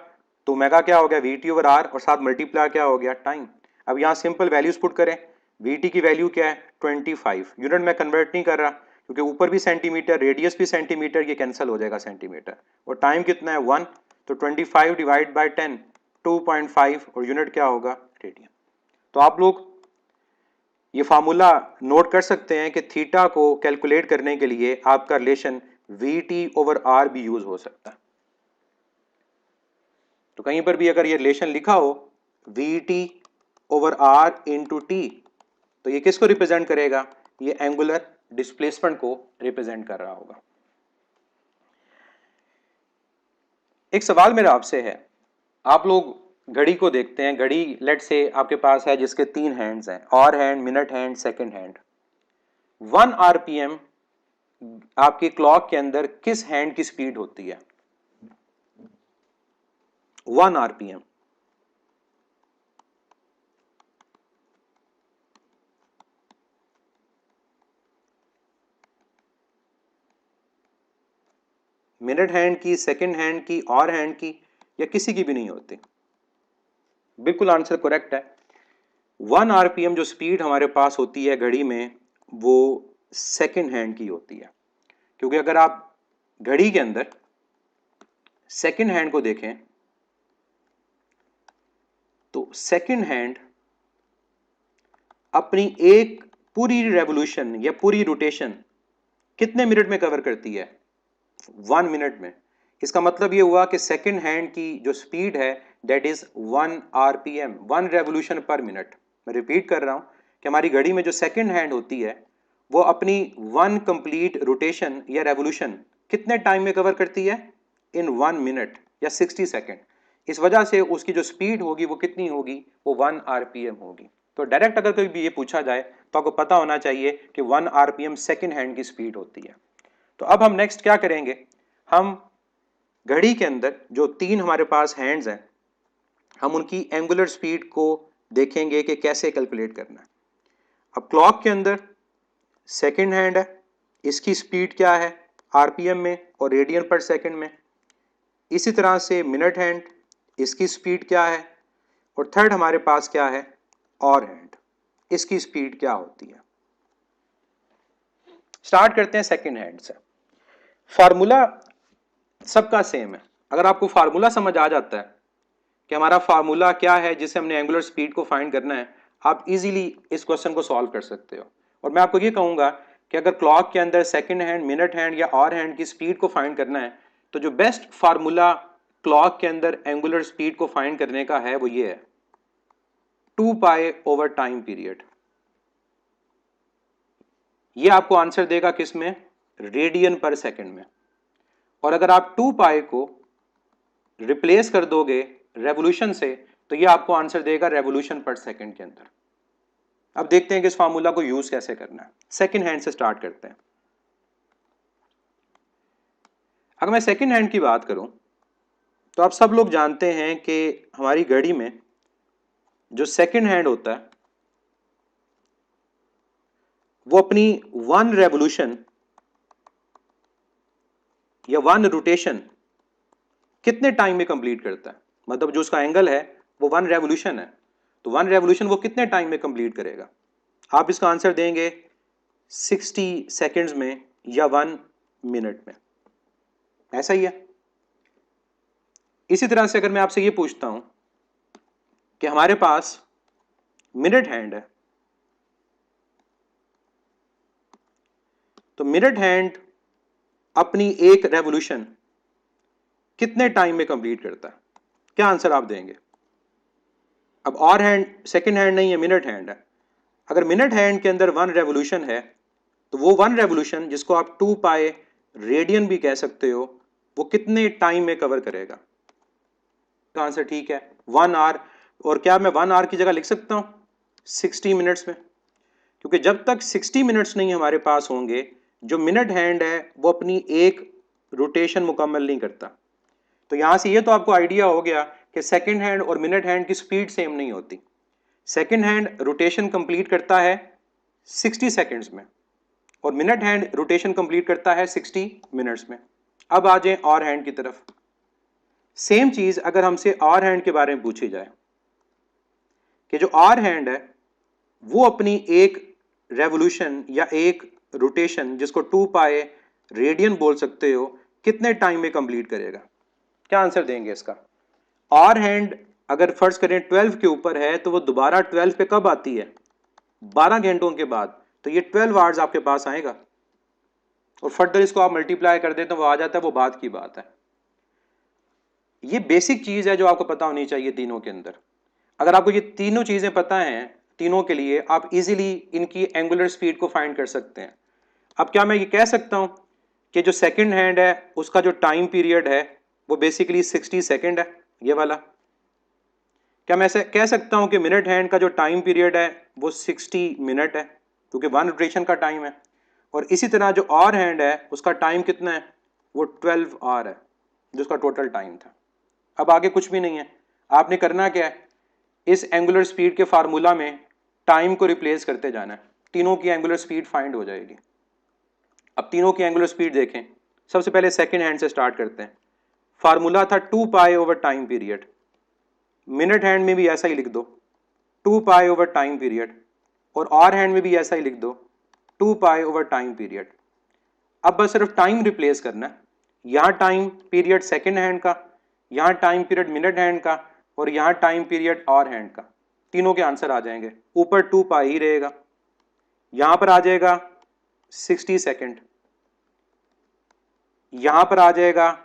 तो ओमेगा क्या हो गया वी टी ओवर आर और साथ मल्टीप्लाई क्या हो गया टाइम। अब यहाँ सिंपल वैल्यूज पुट करें। वी टी की वैल्यू क्या है 25, यूनिट में कन्वर्ट नहीं कर रहा क्योंकि ऊपर भी सेंटीमीटर रेडियस भी सेंटीमीटर, ये कैंसिल हो जाएगा सेंटीमीटर, और टाइम कितना है 1, तो 25 डिवाइड बाई 10 2.5 और यूनिट क्या होगा रेडियन। तो आप लोग ये फार्मूला नोट कर सकते हैं कि थीटा को कैलकुलेट करने के लिए आपका relation v t over r भी यूज हो सकता है। तो कहीं पर भी अगर ये रिलेशन लिखा हो v t over r into t, तो ये किसको रिप्रेजेंट करेगा, ये एंगुलर डिस्प्लेसमेंट को रिप्रेजेंट कर रहा होगा। एक सवाल मेरा आपसे है, आप लोग घड़ी को देखते हैं, घड़ी लेट से आपके पास है जिसके 3 हैंड्स हैं, hour hand, minute hand, second hand. 1 RPM आपकी क्लॉक के अंदर किस हैंड की स्पीड होती है? 1 आरपीएम। मिनट हैंड की, सेकंड हैंड की, और हैंड की, या किसी की भी नहीं होती? बिल्कुल आंसर करेक्ट है। 1 आरपीएम जो स्पीड हमारे पास होती है घड़ी में, वो सेकंड हैंड की होती है। क्योंकि अगर आप घड़ी के अंदर सेकंड हैंड को देखें तो सेकंड हैंड अपनी एक पूरी रेवोल्यूशन या पूरी रोटेशन कितने मिनट में कवर करती है? 1 मिनट में। इसका मतलब ये हुआ कि सेकंड हैंड की जो स्पीड है that is 1 RPM, 1 revolution per minute. मैं रिपीट कर रहा हूं कि हमारी घड़ी में जो सेकंड हैंड होती है वो अपनी 1 कंप्लीट रोटेशन या रेवोल्यूशन कितने टाइम में कवर करती है? इन 1 मिनट या 60 सेकेंड। इस वजह से उसकी जो स्पीड होगी वो कितनी होगी? वो 1 आरपीएम होगी। तो डायरेक्ट अगर कोई भी ये पूछा जाए तो आपको पता होना चाहिए कि 1 आरपीएम सेकंड हैंड की स्पीड होती है। तो अब हम नेक्स्ट क्या करेंगे, हम घड़ी के अंदर जो 3 हमारे पास हैंड्स हैं, हम उनकी एंगुलर स्पीड को देखेंगे कि कैसे कैलकुलेट करना है। अब क्लॉक के अंदर सेकंड हैंड है, इसकी स्पीड क्या है? आरपीएम में और रेडियन पर सेकंड में। इसी तरह से मिनट हैंड, इसकी स्पीड क्या है? और थर्ड हमारे पास क्या है? और हैंड, इसकी स्पीड क्या होती है? स्टार्ट करते हैं सेकंड हैंड से। फार्मूला सबका सेम है। अगर आपको फार्मूला समझ आ जाता है कि हमारा फार्मूला क्या है जिससे हमने एंगुलर स्पीड को फाइंड करना है, आप इजीली इस क्वेश्चन को सॉल्व कर सकते हो। और मैं आपको ये कहूंगा कि अगर क्लॉक के अंदर सेकंड हैंड, मिनट हैंड या और हैंड की स्पीड को फाइंड करना है तो जो बेस्ट फार्मूला क्लॉक के अंदर एंगुलर स्पीड को फाइंड करने का है वो ये है, 2 पाई ओवर टाइम पीरियड। ये आपको आंसर देगा किस में? रेडियन पर सेकंड में। और अगर आप 2 पाई को रिप्लेस कर दोगे रेवोल्यूशन से तो ये आपको आंसर देगा रेवोल्यूशन पर सेकंड के अंदर। अब देखते हैं कि इस फार्मूला को यूज कैसे करना है। सेकंड हैंड से स्टार्ट करते हैं। अगर मैं सेकंड हैंड की बात करूं तो आप सब लोग जानते हैं कि हमारी घड़ी में जो सेकंड हैंड होता है वो अपनी 1 रेवोल्यूशन या 1 रोटेशन कितने टाइम में कंप्लीट करता है? मतलब जो उसका एंगल है वो 1 रेवोल्यूशन है, तो 1 रेवोल्यूशन वो कितने टाइम में कंप्लीट करेगा? आप इसका आंसर देंगे 60 सेकंड्स में या 1 मिनट में। ऐसा ही है। इसी तरह से अगर मैं आपसे ये पूछता हूं कि हमारे पास मिनट हैंड है, तो मिनट हैंड अपनी एक रेवोल्यूशन कितने टाइम में कंप्लीट करता है? क्या आंसर आप देंगे? अब और हैंड सेकंड हैंड नहीं है, मिनट हैंड है। अगर मिनट हैंड के अंदर 1 रेवोल्यूशन है तो वो 1 रेवोल्यूशन, जिसको आप 2 पाई रेडियन भी कह सकते हो, वो कितने टाइम में कवर करेगा? तो आंसर ठीक है, 1 आवर। और क्या मैं 1 आवर की जगह लिख सकता हूं 60 मिनट्स में? क्योंकि जब तक 60 मिनट्स नहीं हमारे पास होंगे, जो मिनट हैंड है वो अपनी एक रोटेशन मुकम्मल नहीं करता। तो यहां से ये तो आपको आइडिया हो गया कि सेकंड हैंड और मिनट हैंड की स्पीड सेम नहीं होती। सेकंड हैंड रोटेशन कंप्लीट करता है 60 सेकंड्स में और मिनट हैंड रोटेशन कंप्लीट करता है 60 मिनट्स में। अब आ जाए और हैंड की तरफ। सेम चीज अगर हमसे और हैंड के बारे में पूछी जाए कि जो और हैंड है वो अपनी एक रेवोल्यूशन या एक रोटेशन, जिसको 2 पाई रेडियन बोल सकते हो, कितने टाइम में कंप्लीट करेगा? क्या आंसर देंगे इसका? और हैंड अगर फर्ज करें 12 के ऊपर है तो वो दोबारा 12 पे कब आती है? 12 घंटों के बाद। तो ये 12 आवर्स आपके पास आएगा और फर्दर इसको आप मल्टीप्लाई कर दें तो वो आ जाता है, वो बात की बात है। ये बेसिक चीज है जो आपको पता होनी चाहिए तीनों के अंदर। अगर आपको ये तीनों चीजें पता हैं, तीनों के लिए आप इजीली इनकी एंगुलर स्पीड को फाइंड कर सकते हैं। अब क्या मैं ये कह सकता हूँ कि जो सेकंड हैंड है उसका जो टाइम पीरियड है वो बेसिकली 60 सेकंड है, ये वाला? क्या मैं ऐसे कह सकता हूँ कि मिनट हैंड का जो टाइम पीरियड है वो 60 मिनट है, क्योंकि वन रोटेशन का टाइम है। और इसी तरह जो और हैंड है उसका टाइम कितना है, वो 12 आवर है, जो उसका टोटल टाइम था। अब आगे कुछ भी नहीं है, आपने करना क्या है, इस एंगुलर स्पीड के फार्मूला में टाइम को रिप्लेस करते जाना है, तीनों की एंगुलर स्पीड फाइंड हो जाएगी। अब तीनों की एंगुलर स्पीड देखें, सबसे पहले सेकंड हैंड से स्टार्ट करते हैं। फार्मूला था 2 pi over time period, minute hand में भी ऐसा ही लिख दो 2 पाई ओवर टाइम पीरियड, और आवर हैंड में भी ऐसा ही लिख दो 2 पाई ओवर टाइम पीरियड। अब बस सिर्फ टाइम रिप्लेस करना है, यहाँ टाइम पीरियड सेकंड हैंड का, यहाँ टाइम पीरियड मिनट हैंड का, और यहाँ टाइम पीरियड आवर हैंड का। तीनों के आंसर आ जाएंगे, ऊपर 2 पाई ही रहेगा, यहाँ पर आ जाएगा 60 सेकंड, यहाँ पर आ जाएगा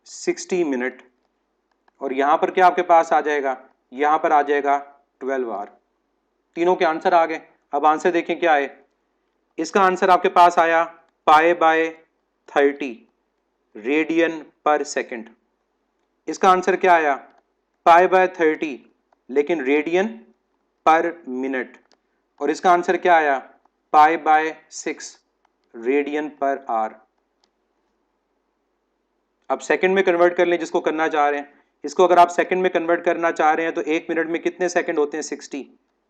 60 मिनट, और यहाँ पर क्या आपके पास आ जाएगा, यहाँ पर आ जाएगा 12 आवर। तीनों के आंसर आ गए। अब आंसर देखें क्या है, इसका आंसर आपके पास आया pi by 30 radian per second. इसका आंसर क्या आया, पाई बाय 30 लेकिन रेडियन पर मिनट। और इसका आंसर क्या आया, pi by 6 radian per hour. अब सेकंड में कन्वर्ट कर लें जिसको करना चाह रहे हैं। इसको अगर आप सेकंड में कन्वर्ट करना चाह रहे हैं तो एक मिनट में कितने सेकंड होते हैं, 60।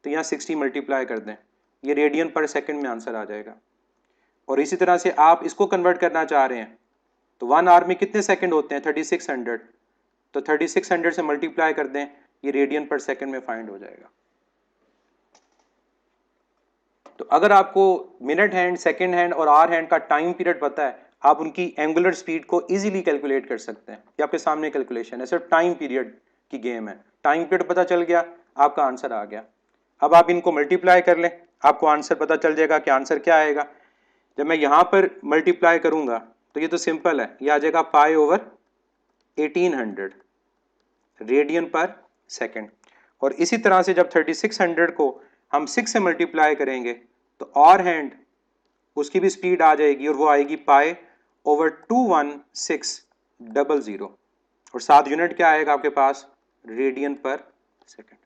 तो यहाँ 60 मल्टीप्लाई कर दें, ये रेडियन पर सेकंड में आंसर आ जाएगा। और इसी तरह से आप इसको कन्वर्ट करना चाह रहे हैं तो 1 आवर में कितने सेकंड होते हैं, 3600। तो 3600 से मल्टीप्लाई कर दें, ये रेडियन पर सेकंड में फाइंड हो जाएगा। तो अगर आपको मिनट हैंड, सेकंड हैंड और आवर हैंड का टाइम पीरियड पता है, आप उनकी एंगुलर स्पीड को इजीली कैलकुलेट कर सकते हैं। ये आपके सामने कैलकुलेशन है, सिर्फ टाइम पीरियड की गेम है। टाइम पीरियड पता चल गया, आपका आंसर आ गया। अब आप इनको मल्टीप्लाई कर लें, आपको आंसर पता चल जाएगा कि आंसर क्या आएगा। जब मैं यहाँ पर मल्टीप्लाई करूंगा तो ये तो सिंपल है, ये आ जाएगा पाई ओवर 1800 रेडियन पर सेकेंड। और इसी तरह से जब 3600 को हम 6 से मल्टीप्लाई करेंगे तो और हैंड उसकी भी स्पीड आ जाएगी, और वो आएगी पाई ओवर 21600। और साथ यूनिट क्या आएगा आपके पास, रेडियन पर सेकेंड।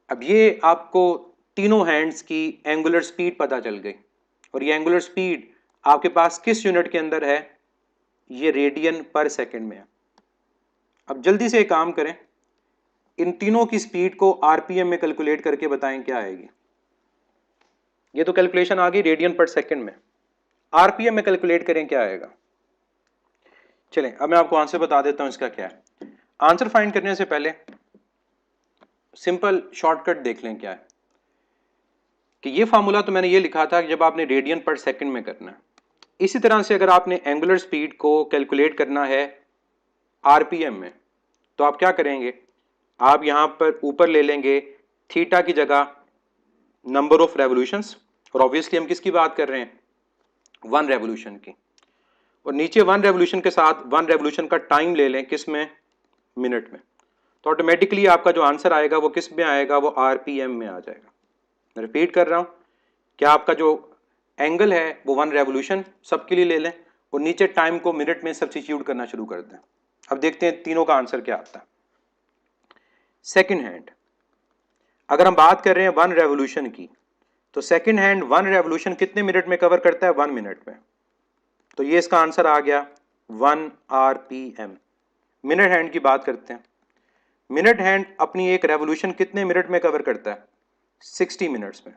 अब ये आपको तीनों हैंड्स की एंगुलर स्पीड पता चल गई, और ये एंगुलर स्पीड आपके पास किस यूनिट के अंदर है, ये रेडियन पर सेकेंड में है। अब जल्दी से एक काम करें, इन तीनों की स्पीड को आरपीएम में कैलकुलेट करके बताएं क्या आएगी। ये तो कैलकुलेशन आ गई रेडियन पर सेकंड में, आरपीएम में कैलकुलेट करें क्या आएगा। चलें अब मैं आपको आंसर बता देता हूं इसका क्या है। आंसर फाइंड करने से पहले सिंपल शॉर्टकट देख लें क्या है। कि ये फार्मूला तो मैंने ये लिखा था कि जब आपने रेडियन पर सेकंड में करना है, इसी तरह से अगर आपने एंगुलर स्पीड को कैलकुलेट करना है आरपीएम में तो आप क्या करेंगे, आप यहां पर ऊपर ले लेंगे थीटा की जगह नंबर ऑफ रेवोल्यूशंस, और ऑब्वियसली हम किसकी बात कर रहे हैं, 1 रेवोल्यूशन की। और नीचे 1 रेवोल्यूशन के साथ 1 रेवोल्यूशन का टाइम ले लें, किस में, मिनट में। तो ऑटोमेटिकली आपका जो आंसर आएगा वो किस में आएगा, वो आरपीएम में आ जाएगा। मैं रिपीट कर रहा हूं, क्या आपका जो एंगल है वो 1 रेवोल्यूशन सबके लिए ले लें, और नीचे टाइम को मिनट में सब्स्टिट्यूट करना शुरू कर दें। अब देखते हैं तीनों का आंसर क्या आता है। सेकंड हैंड, अगर हम बात कर रहे हैं 1 रेवोल्यूशन की, तो सेकंड हैंड 1 रेवोल्यूशन कितने मिनट में कवर करता है, 1 मिनट में। तो ये इसका आंसर आ गया 1 आरपीएम। मिनट हैंड की बात करते हैं, मिनट हैंड अपनी एक रेवोल्यूशन कितने मिनट में कवर करता है, 60 मिनट्स में।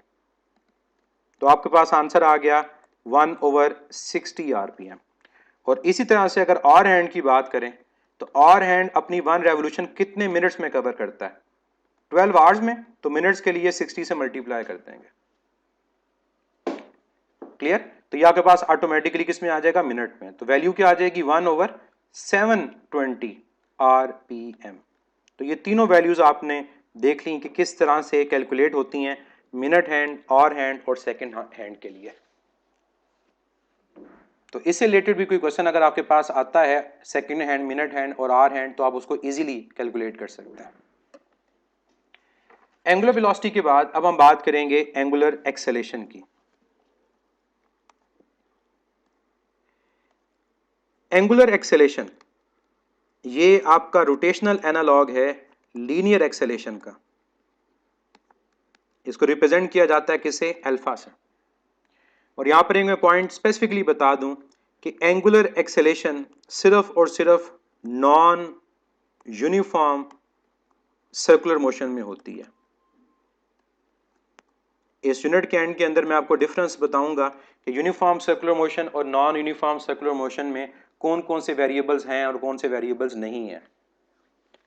तो आपके पास आंसर आ गया 1/60 आरपीएम। और इसी तरह से अगर और हैंड की बात करें तो और हैंड अपनी 1 रेवोल्यूशन कितने मिनट्स में कवर करता है, 12 आवर्स में। तो मिनट्स के लिए 60 से मल्टीप्लाई कर देंगे। क्लियर, तो ये आपके पास ऑटोमेटिकली किस में आ जाएगा, मिनट में। तो वैल्यू क्या आ जाएगी, 1/720 आरपीएम। तो ये तीनों वैल्यूज आपने देख ली कि किस तरह से कैलकुलेट होती हैं मिनट हैंड, और हैंड और सेकंड हैंड के लिए। तो इससे रिलेटेड भी कोई क्वेश्चन अगर आपके पास आता है सेकंड हैंड, मिनट हैंड और आवर हैंड, तो आप उसको इजीली कैलकुलेट कर सकते हैं। एंगुलर वेलोसिटी के बाद अब हम बात करेंगे एंगुलर एक्सेलेरेशन की। एंगुलर एक्सेलेरेशन ये आपका रोटेशनल एनालॉग है लीनियर एक्सेलेरेशन का। इसको रिप्रेजेंट किया जाता है किसे? अल्फा से। और यहां पर एक मैं पॉइंट स्पेसिफिकली बता दूं कि एंगुलर एक्सेलेरेशन सिर्फ और सिर्फ नॉन यूनिफॉर्म सर्कुलर मोशन में होती है। इस यूनिट के एंड के अंदर मैं आपको डिफरेंस बताऊंगा कि यूनिफॉर्म सर्कुलर मोशन और नॉन यूनिफॉर्म सर्कुलर मोशन में कौन कौन से वेरिएबल्स हैं और कौन से वेरिएबल्स नहीं हैं।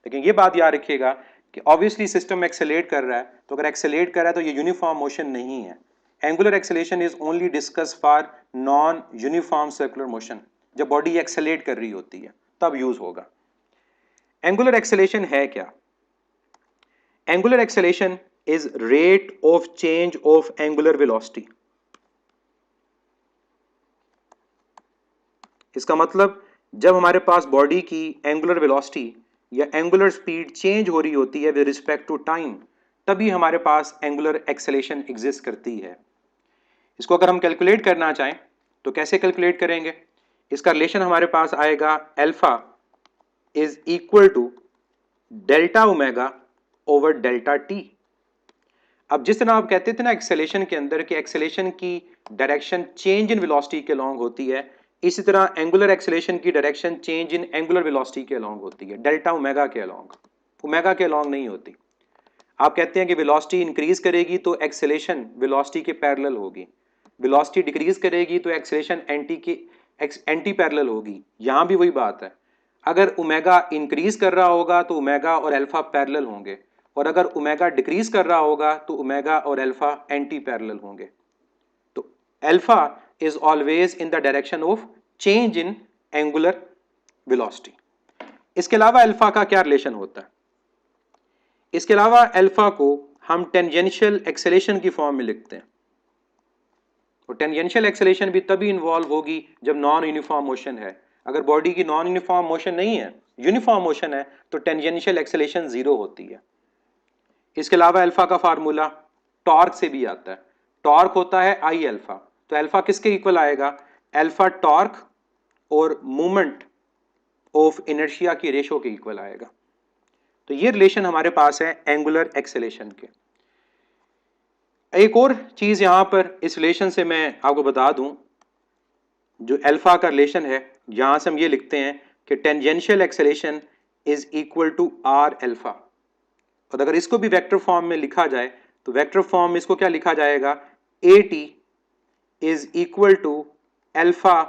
लेकिन ये बात याद रखिएगा कि ऑब्वियसली सिस्टम एक्सेलेरेट कर रहा है, तो अगर एक्सेलेरेट कर रहा है तो ये यूनिफॉर्म मोशन नहीं है। Angular acceleration is only discuss for non uniform circular motion. जब बॉडी एक्सेलेरेट कर रही होती है तब यूज होगा। एंगुलर एक्सेलेरेशन है क्या? Angular acceleration is rate of change of angular velocity। इसका मतलब जब हमारे पास बॉडी की एंगुलर वेलोसिटी या एंगुलर स्पीड चेंज हो रही होती है विद रिस्पेक्ट टू टाइम, तभी हमारे पास एंगुलर एक्सेलेरेशन एग्जिस्ट करती है। इसको अगर हम कैलकुलेट करना चाहें तो कैसे कैलकुलेट करेंगे? इसका रिलेशन हमारे पास आएगा alpha is equal to delta omega over delta t. अब जिस तरह आप कहते थे ना एक्सेलेरेशन के अंदर कि एक्सेलेरेशन की डायरेक्शन चेंज इन वेलोसिटी के अलोंग होती है, इसी तरह एंगुलर एक्सेलेरेशन की direction change in angular velocity के अलोंग होती है, डेल्टा ओमेगा के अलोंग, ओमेगा के अलोंग नहीं होती। आप कहते हैं कि वेलोसिटी इंक्रीज करेगी तो एक्सेलेरेशन वेलोसिटी के पैरेलल होगी, वेलोसिटी डिक्रीज करेगी तो एक्सेलेरेशन एंटी पैरेलल होगी। यहां भी वही बात है, अगर ओमेगा इंक्रीज कर रहा होगा तो ओमेगा और अल्फा पैरेलल होंगे, और अगर ओमेगा डिक्रीज कर रहा होगा तो ओमेगा और अल्फा एंटी पैरेलल होंगे। तो alpha is always in the direction of change in angular velocity. इसके अलावा अल्फा का क्या रिलेशन होता है? इसके अलावा अल्फा को हम टेंजेंशियल एक्सेलेरेशन की फॉर्म में लिखते हैं, और टेंजेंशियल एक्सेलेरेशन भी तभी इन्वॉल्व होगी जब नॉन यूनिफॉर्म मोशन है। अगर बॉडी की नॉन यूनिफॉर्म मोशन नहीं है, यूनिफॉर्म मोशन है, तो टेंजेंशियल एक्सेलेरेशन जीरो होती है। इसके अलावा अल्फा का फार्मूला टॉर्क से भी आता है, टॉर्क होता है आई अल्फा। तो अल्फा किसके इक्वल आएगा? अल्फा टॉर्क और मूवमेंट ऑफ इनर्शिया की रेशो के इक्वल आएगा। तो ये रिलेशन हमारे पास है एंगुलर एक्सेलेरेशन के। एक और चीज यहां पर इस रिलेशन से मैं आपको बता दूं, जो अल्फा का रिलेशन है, यहां से हम ये लिखते हैं कि tangential acceleration is equal to r alpha. और अगर इसको भी वेक्टर फॉर्म में लिखा जाए तो वेक्टर फॉर्म में इसको क्या लिखा जाएगा? A t is equal to alpha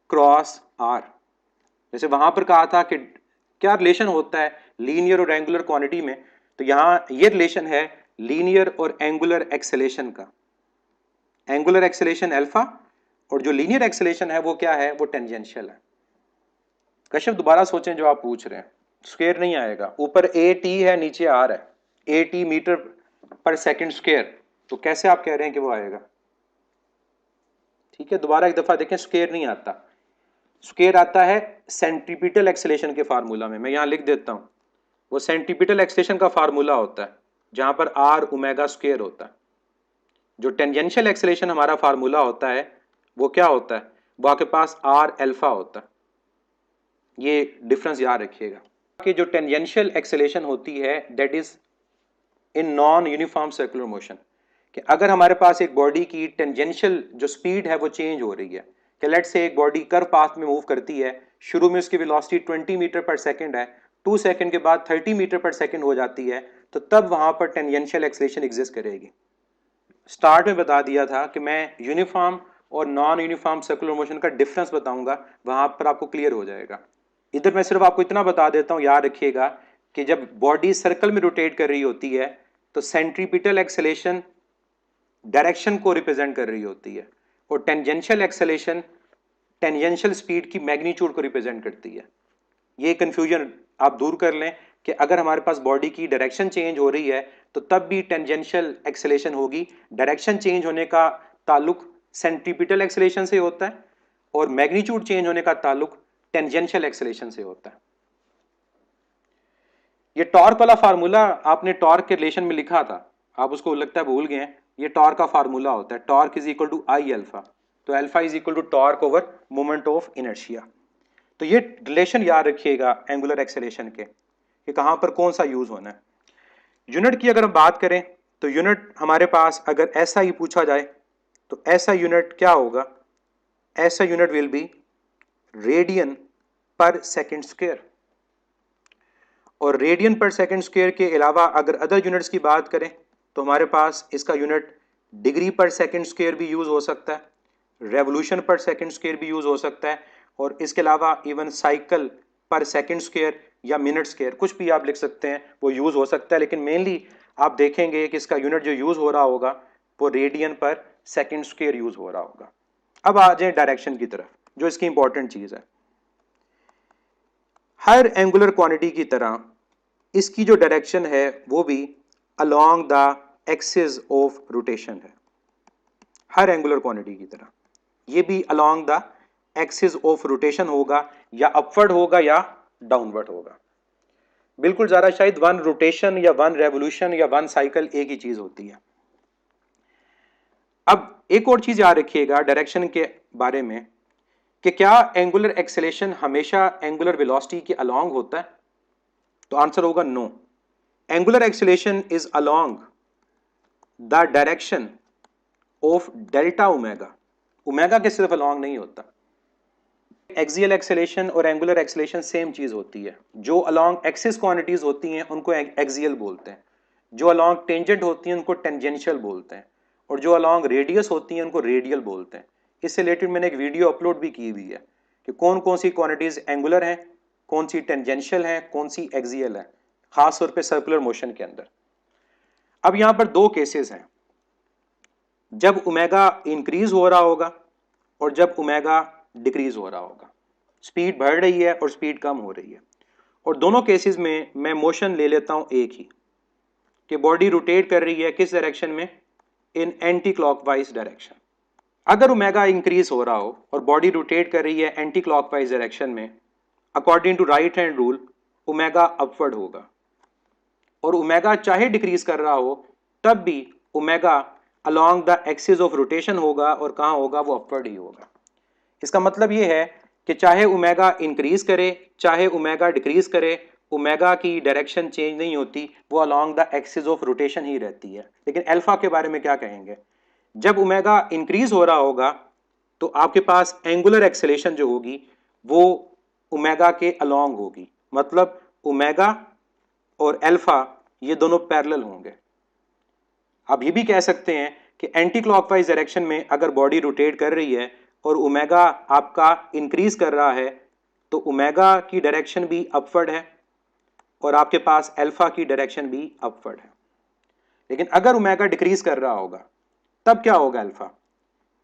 cross r. जैसे वहां पर कहा था कि क्या रिलेशन होता है लीनियर और एंगुलर क्वांटिटी में, तो यहां ये रिलेशन है लीनियर और एंगुलर एक्सेलेरेशन का। एंगुलर एक्सेलेरेशन अल्फा और जो लीनियर एक्सेलेरेशन है वो क्या है? वो टेंजेंशियल है। कश्यप दोबारा सोचें जो आप पूछ रहे हैं, स्क्वायर नहीं आएगा। ऊपर ए टी है, नीचे आर है, ए टी मीटर पर सेकंड स्क्वायर, तो कैसे आप कह रहे हैं कि वो आएगा? ठीक है, दोबारा एक दफा देखें, स्क्वायर नहीं आता। स्क्वायर आता है सेंट्रीपिटल एक्सेलेरेशन के फार्मूला में, मैं यहां लिख देता हूं। वो सेंट्रीपिटल एक्सेलेरेशन का फार्मूला होता है जहां पर आर ओमेगा स्क्वायर होता है। जो टेंजेंशियल एक्सेलेरेशन हमारा फार्मूला होता है वो क्या होता है? वो आपके पास आर अल्फा होता है। ये डिफरेंस याद रखिएगा कि जो टेंजेंशियल एक्सेलेरेशन होती है that is in non uniform circular motion, कि अगर हमारे पास एक बॉडी की टेंजेंशियल जो स्पीड है वो चेंज हो रही है, कि लेट्स से एक बॉडी कर्व पाथ में मूव करती है, शुरू में उसकी वेलोसिटी 20 मीटर पर सेकंड है, 2 सेकंड के बाद 30 मीटर पर सेकंड हो जाती है, तो तब वहां पर टेंजेंशियल एक्सेलेरेशन एग्जिस्ट करेगी। स्टार्ट में बता दिया था कि मैं यूनिफॉर्म और नॉन यूनिफॉर्म सर्कुलर मोशन का डिफरेंस बताऊंगा, वहां पर आपको क्लियर हो जाएगा। इधर मैं सिर्फ आपको इतना बता देता हूं, याद रखिएगा कि जब बॉडी सर्कल में रोटेट कर रही होती है तो सेंट्रीपिटल एक्सेलेरेशन डायरेक्शन को रिप्रेजेंट कर रही होती है, और टेंजेंशियल एक्सेलेरेशन टेंजेंशियल स्पीड की मैग्नीट्यूड को रिप्रेजेंट करती है। ये कंफ्यूजन आप दूर कर लें कि अगर हमारे पास बॉडी की डायरेक्शन चेंज हो रही है तो तब भी टेंजेंशियल एक्सेलेरेशन होगी। डायरेक्शन चेंज होने का ताल्लुक सेंट्रीपिटल एक्सेलेरेशन से होता है और मैग्नीट्यूड चेंज होने का ताल्लुक टेंजेंशियल एक्सेलेरेशन से होता है। ये टॉर्क वाला फार्मूला आपने टॉर्क के रिलेशन में लिखा था, आप उसको लगता है भूल गए हैं। ये टॉर्क का फार्मूला होता है, torque is equal to I alpha. तो alpha is equal to torque over moment of inertia. तो ये रिलेशन याद रखिएगा एंगुलर एक्सेलरेशन के कि कहाँ पर कौन सा यूज होना है। यूनिट की अगर हम बात करें तो यूनिट हमारे पास अगर ऐसा ही पूछा जाए तो ऐसा यूनिट क्या होगा, ऐसा unit will be radian per second square. और रेडियन पर सेकंड स्क्वायर के अलावा अगर अदर यूनिट्स की बात करें तो हमारे पास इसका यूनिट डिग्री पर सेकंड स्क्वायर भी यूज हो सकता है, रेवोल्यूशन पर सेकंड स्क्वायर भी यूज हो सकता है, और इसके अलावा इवन साइकिल पर सेकंड स्क्वायर या मिनट स्क्वायर कुछ भी आप लिख सकते हैं, वो यूज हो सकता है। लेकिन मेनली आप देखेंगे कि इसका यूनिट जो यूज हो रहा होगा वो radian per second square use हो रहा होगा। अब आ जाए डायरेक्शन की तरफ, जो इसकी इंपॉर्टेंट चीज है। हर एंगुलर क्वांटिटी की तरह इसकी जो डायरेक्शन है वो भी along the axis of rotation है। हर एंगुलर क्वांटिटी की तरह ये भी along the axis of rotation होगा, या अपवर्ड होगा या डाउनवर्ड होगा। बिल्कुल ज़्यादा शायद वन रोटेशन या वन रेवोल्यूशन या वन साइकिल एक ही चीज होती है। अब एक और चीज याद रखिएगा डायरेक्शन के बारे में कि क्या एंगुलर एक्सेलेरेशन हमेशा एंगुलर वेलोसिटी के अलोंग होता है, तो आंसर होगा no. Angular acceleration is along the direction of delta omega. Omega के सिर्फ अलोंग नहीं होता। एक्सियल एक्सेलेरेशन और एंगुलर एक्सेलेरेशन सेम चीज होती है। जो अलोंग एक्सिस क्वांटिटीज होती हैं उनको एक्सियल बोलते हैं, जो अलोंग टेंजेंट होती हैं उनको टेंजेंशियल बोलते हैं, और जो अलोंग रेडियस होती हैं उनको रेडियल बोलते हैं। इससे रिलेटेड मैंने एक वीडियो अपलोड भी की हुई है कि कौन कौन सी क्वांटिटीज एंगुलर हैं, कौन सी टेंजेंशियल हैं, कौन सी एक्सियल है, खास तौर पे सर्कुलर मोशन के अंदर। अब यहां पर दो केसेस हैं, जब ओमेगा इंक्रीज हो रहा होगा और जब ओमेगा डिक्रीज हो रहा होगा। स्पीड बढ़ रही है और स्पीड कम हो रही है, और दोनों केसेस में मैं मोशन ले लेता हूं एक ही, कि बॉडी रोटेट कर रही है किस डायरेक्शन में, इन एंटी क्लॉकवाइज डायरेक्शन। अगर ओमेगा इंक्रीज हो रहा हो और बॉडी रोटेट कर रही है एंटी क्लॉकवाइज डायरेक्शन में, according to right hand rule omega upward होगा, और ओमेगा चाहे डिक्रीज कर रहा हो तब भी omega along the axis of rotation होगा, और कहां होगा, वो अपवर्ड ही होगा। इसका मतलब ये है कि चाहे ओमेगा इंक्रीज करे चाहे ओमेगा डिक्रीज करे, ओमेगा की डायरेक्शन चेंज नहीं होती, वो along the axis of rotation ही रहती है। लेकिन अल्फा के बारे में क्या कहेंगे, जब ओमेगा इंक्रीज हो रहा होगा तो आपके पास एंगुलर एक्सेलेरेशन जो होगी वो ओमेगा के अलोंग होगी, मतलब ओमेगा और अल्फा ये दोनों पैरेलल होंगे। आप ये भी कह सकते हैं कि एंटी क्लॉकवाइज डायरेक्शन में अगर बॉडी रोटेट कर रही है और ओमेगा आपका इंक्रीज कर रहा है तो ओमेगा की डायरेक्शन भी अपवर्ड है और आपके पास अल्फा की डायरेक्शन भी अपवर्ड है। लेकिन अगर ओमेगा डिक्रीज कर रहा होगा तब क्या होगा अल्फा,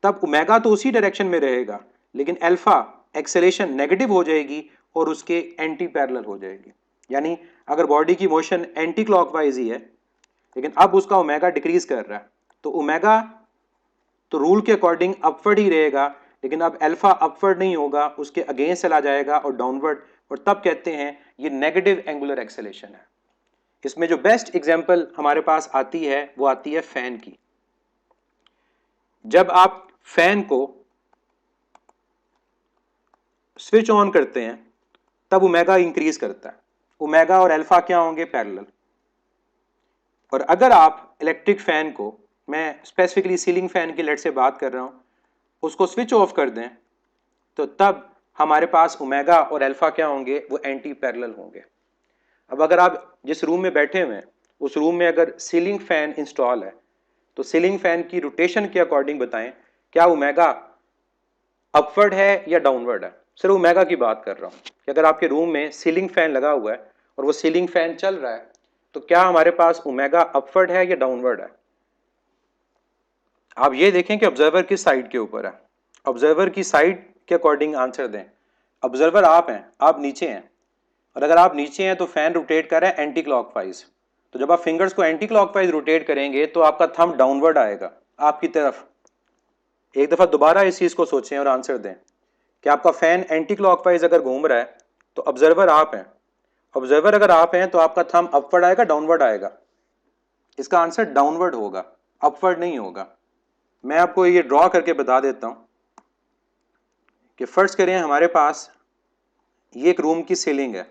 तब ओमेगा तो उसी डायरेक्शन में रहेगा लेकिन अल्फा एक्सेलेरेशन नेगेटिव हो जाएगी और उसके एंटी पैरेलल हो जाएगी। यानी अगर बॉडी की मोशन एंटी क्लॉकवाइज ही है लेकिन अब उसका ओमेगा डिक्रीज कर रहा है तो ओमेगा तो रूल के अकॉर्डिंग अपवर्ड ही रहेगा, लेकिन अब अल्फा अपवर्ड नहीं होगा, उसके अगेंस्ट चला जाएगा और डाउनवर्ड, और तब कहते हैं ये नेगेटिव एंगुलर एक्सेलेरेशन है। इसमें जो बेस्ट एग्जांपल हमारे पास आती है वो आती है फैन की। जब आप फैन को स्विच ऑन करते हैं तब ओमेगा इंक्रीज करता है, ओमेगा और अल्फा क्या होंगे, पैरेलल। और अगर आप इलेक्ट्रिक फैन को, मैं स्पेसिफिकली सीलिंग फैन की लेट से बात कर रहा हूं, उसको स्विच ऑफ कर दें तो तब हमारे पास ओमेगा और अल्फा क्या होंगे, वो एंटी पैरेलल होंगे। अब अगर आप जिस रूम में बैठे हुए हैं उस रूम में अगर सीलिंग फैन इंस्टॉल है तो सीलिंग फैन की रोटेशन के अकॉर्डिंग बताएं क्या ओमेगा अपवर्ड है या डाउनवर्ड है। सिर्फ ओमेगा की बात कर रहा हूं कि अगर आपके रूम में सीलिंग फैन लगा हुआ है और वो सीलिंग फैन चल रहा है तो क्या हमारे पास ओमेगा अपवर्ड है या डाउनवर्ड है। आप ये देखें कि ऑब्जर्वर किस साइड के ऊपर है, ऑब्जर्वर की साइड के अकॉर्डिंग आंसर दें। ऑब्जर्वर आप हैं, आप नीचे हैं, और अगर आप नीचे हैं तो फैन रोटेट कर रहा है एंटी क्लॉकवाइज, तो जब आप फिंगर्स को एंटी क्लॉकवाइज रोटेट करेंगे तो आपका थंब डाउनवर्ड आएगा आपकी तरफ। एक दफा दोबारा इस चीज को सोचें और आंसर दें कि आपका फैन एंटी क्लॉकवाइज अगर घूम रहा है तो ऑब्जर्वर आप हैं, ऑब्जर्वर अगर आप हैं तो आपका थंब अपवर्ड आएगा डाउनवर्ड आएगा। इसका आंसर डाउनवर्ड होगा, अपवर्ड नहीं होगा। मैं आपको ये ड्रॉ करके बता देता हूं कि फर्ज करें हमारे पास ये एक रूम की सीलिंग है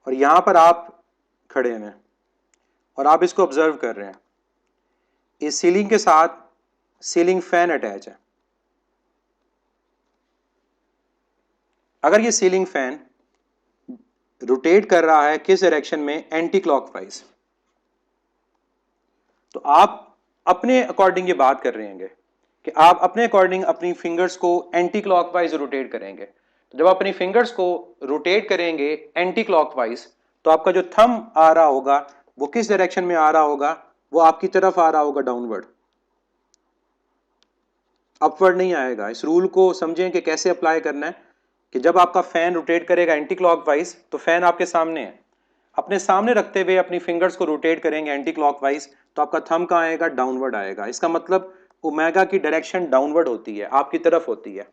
और यहां पर आप खड़े हैं और आप इसको ऑब्जर्व कर रहे हैं। इस सीलिंग के साथ सीलिंग फैन अटैच है। अगर ये सीलिंग फैन रोटेट कर रहा है किस डायरेक्शन में, एंटी क्लॉकवाइज, तो आप अपने अकॉर्डिंग ये बात कर रहे हैं कि आप अपने अकॉर्डिंग अपनी फिंगर्स को एंटी क्लॉकवाइज रोटेट करेंगे। तो जब आप अपनी फिंगर्स को रोटेट करेंगे एंटी क्लॉकवाइज, तो आपका जो थंब आ रहा होगा वो किस डायरेक्शन में आ रहा होगा, वो आपकी तरफ आ रहा होगा डाउनवर्ड, अपवर्ड नहीं आएगा। इस रूल को समझें कि कैसे अप्लाई करना है कि जब आपका फैन रोटेट करेगा एंटी क्लॉकवाइज तो फैन आपके सामने है, अपने सामने रखते हुए अपनी फिंगर्स को रोटेट करेंगे एंटी क्लॉकवाइज, तो आपका थंब कहाँ आएगा, डाउनवर्ड आएगा। इसका मतलब ओमेगा की डायरेक्शन डाउनवर्ड होती है, आपकी तरफ होती है।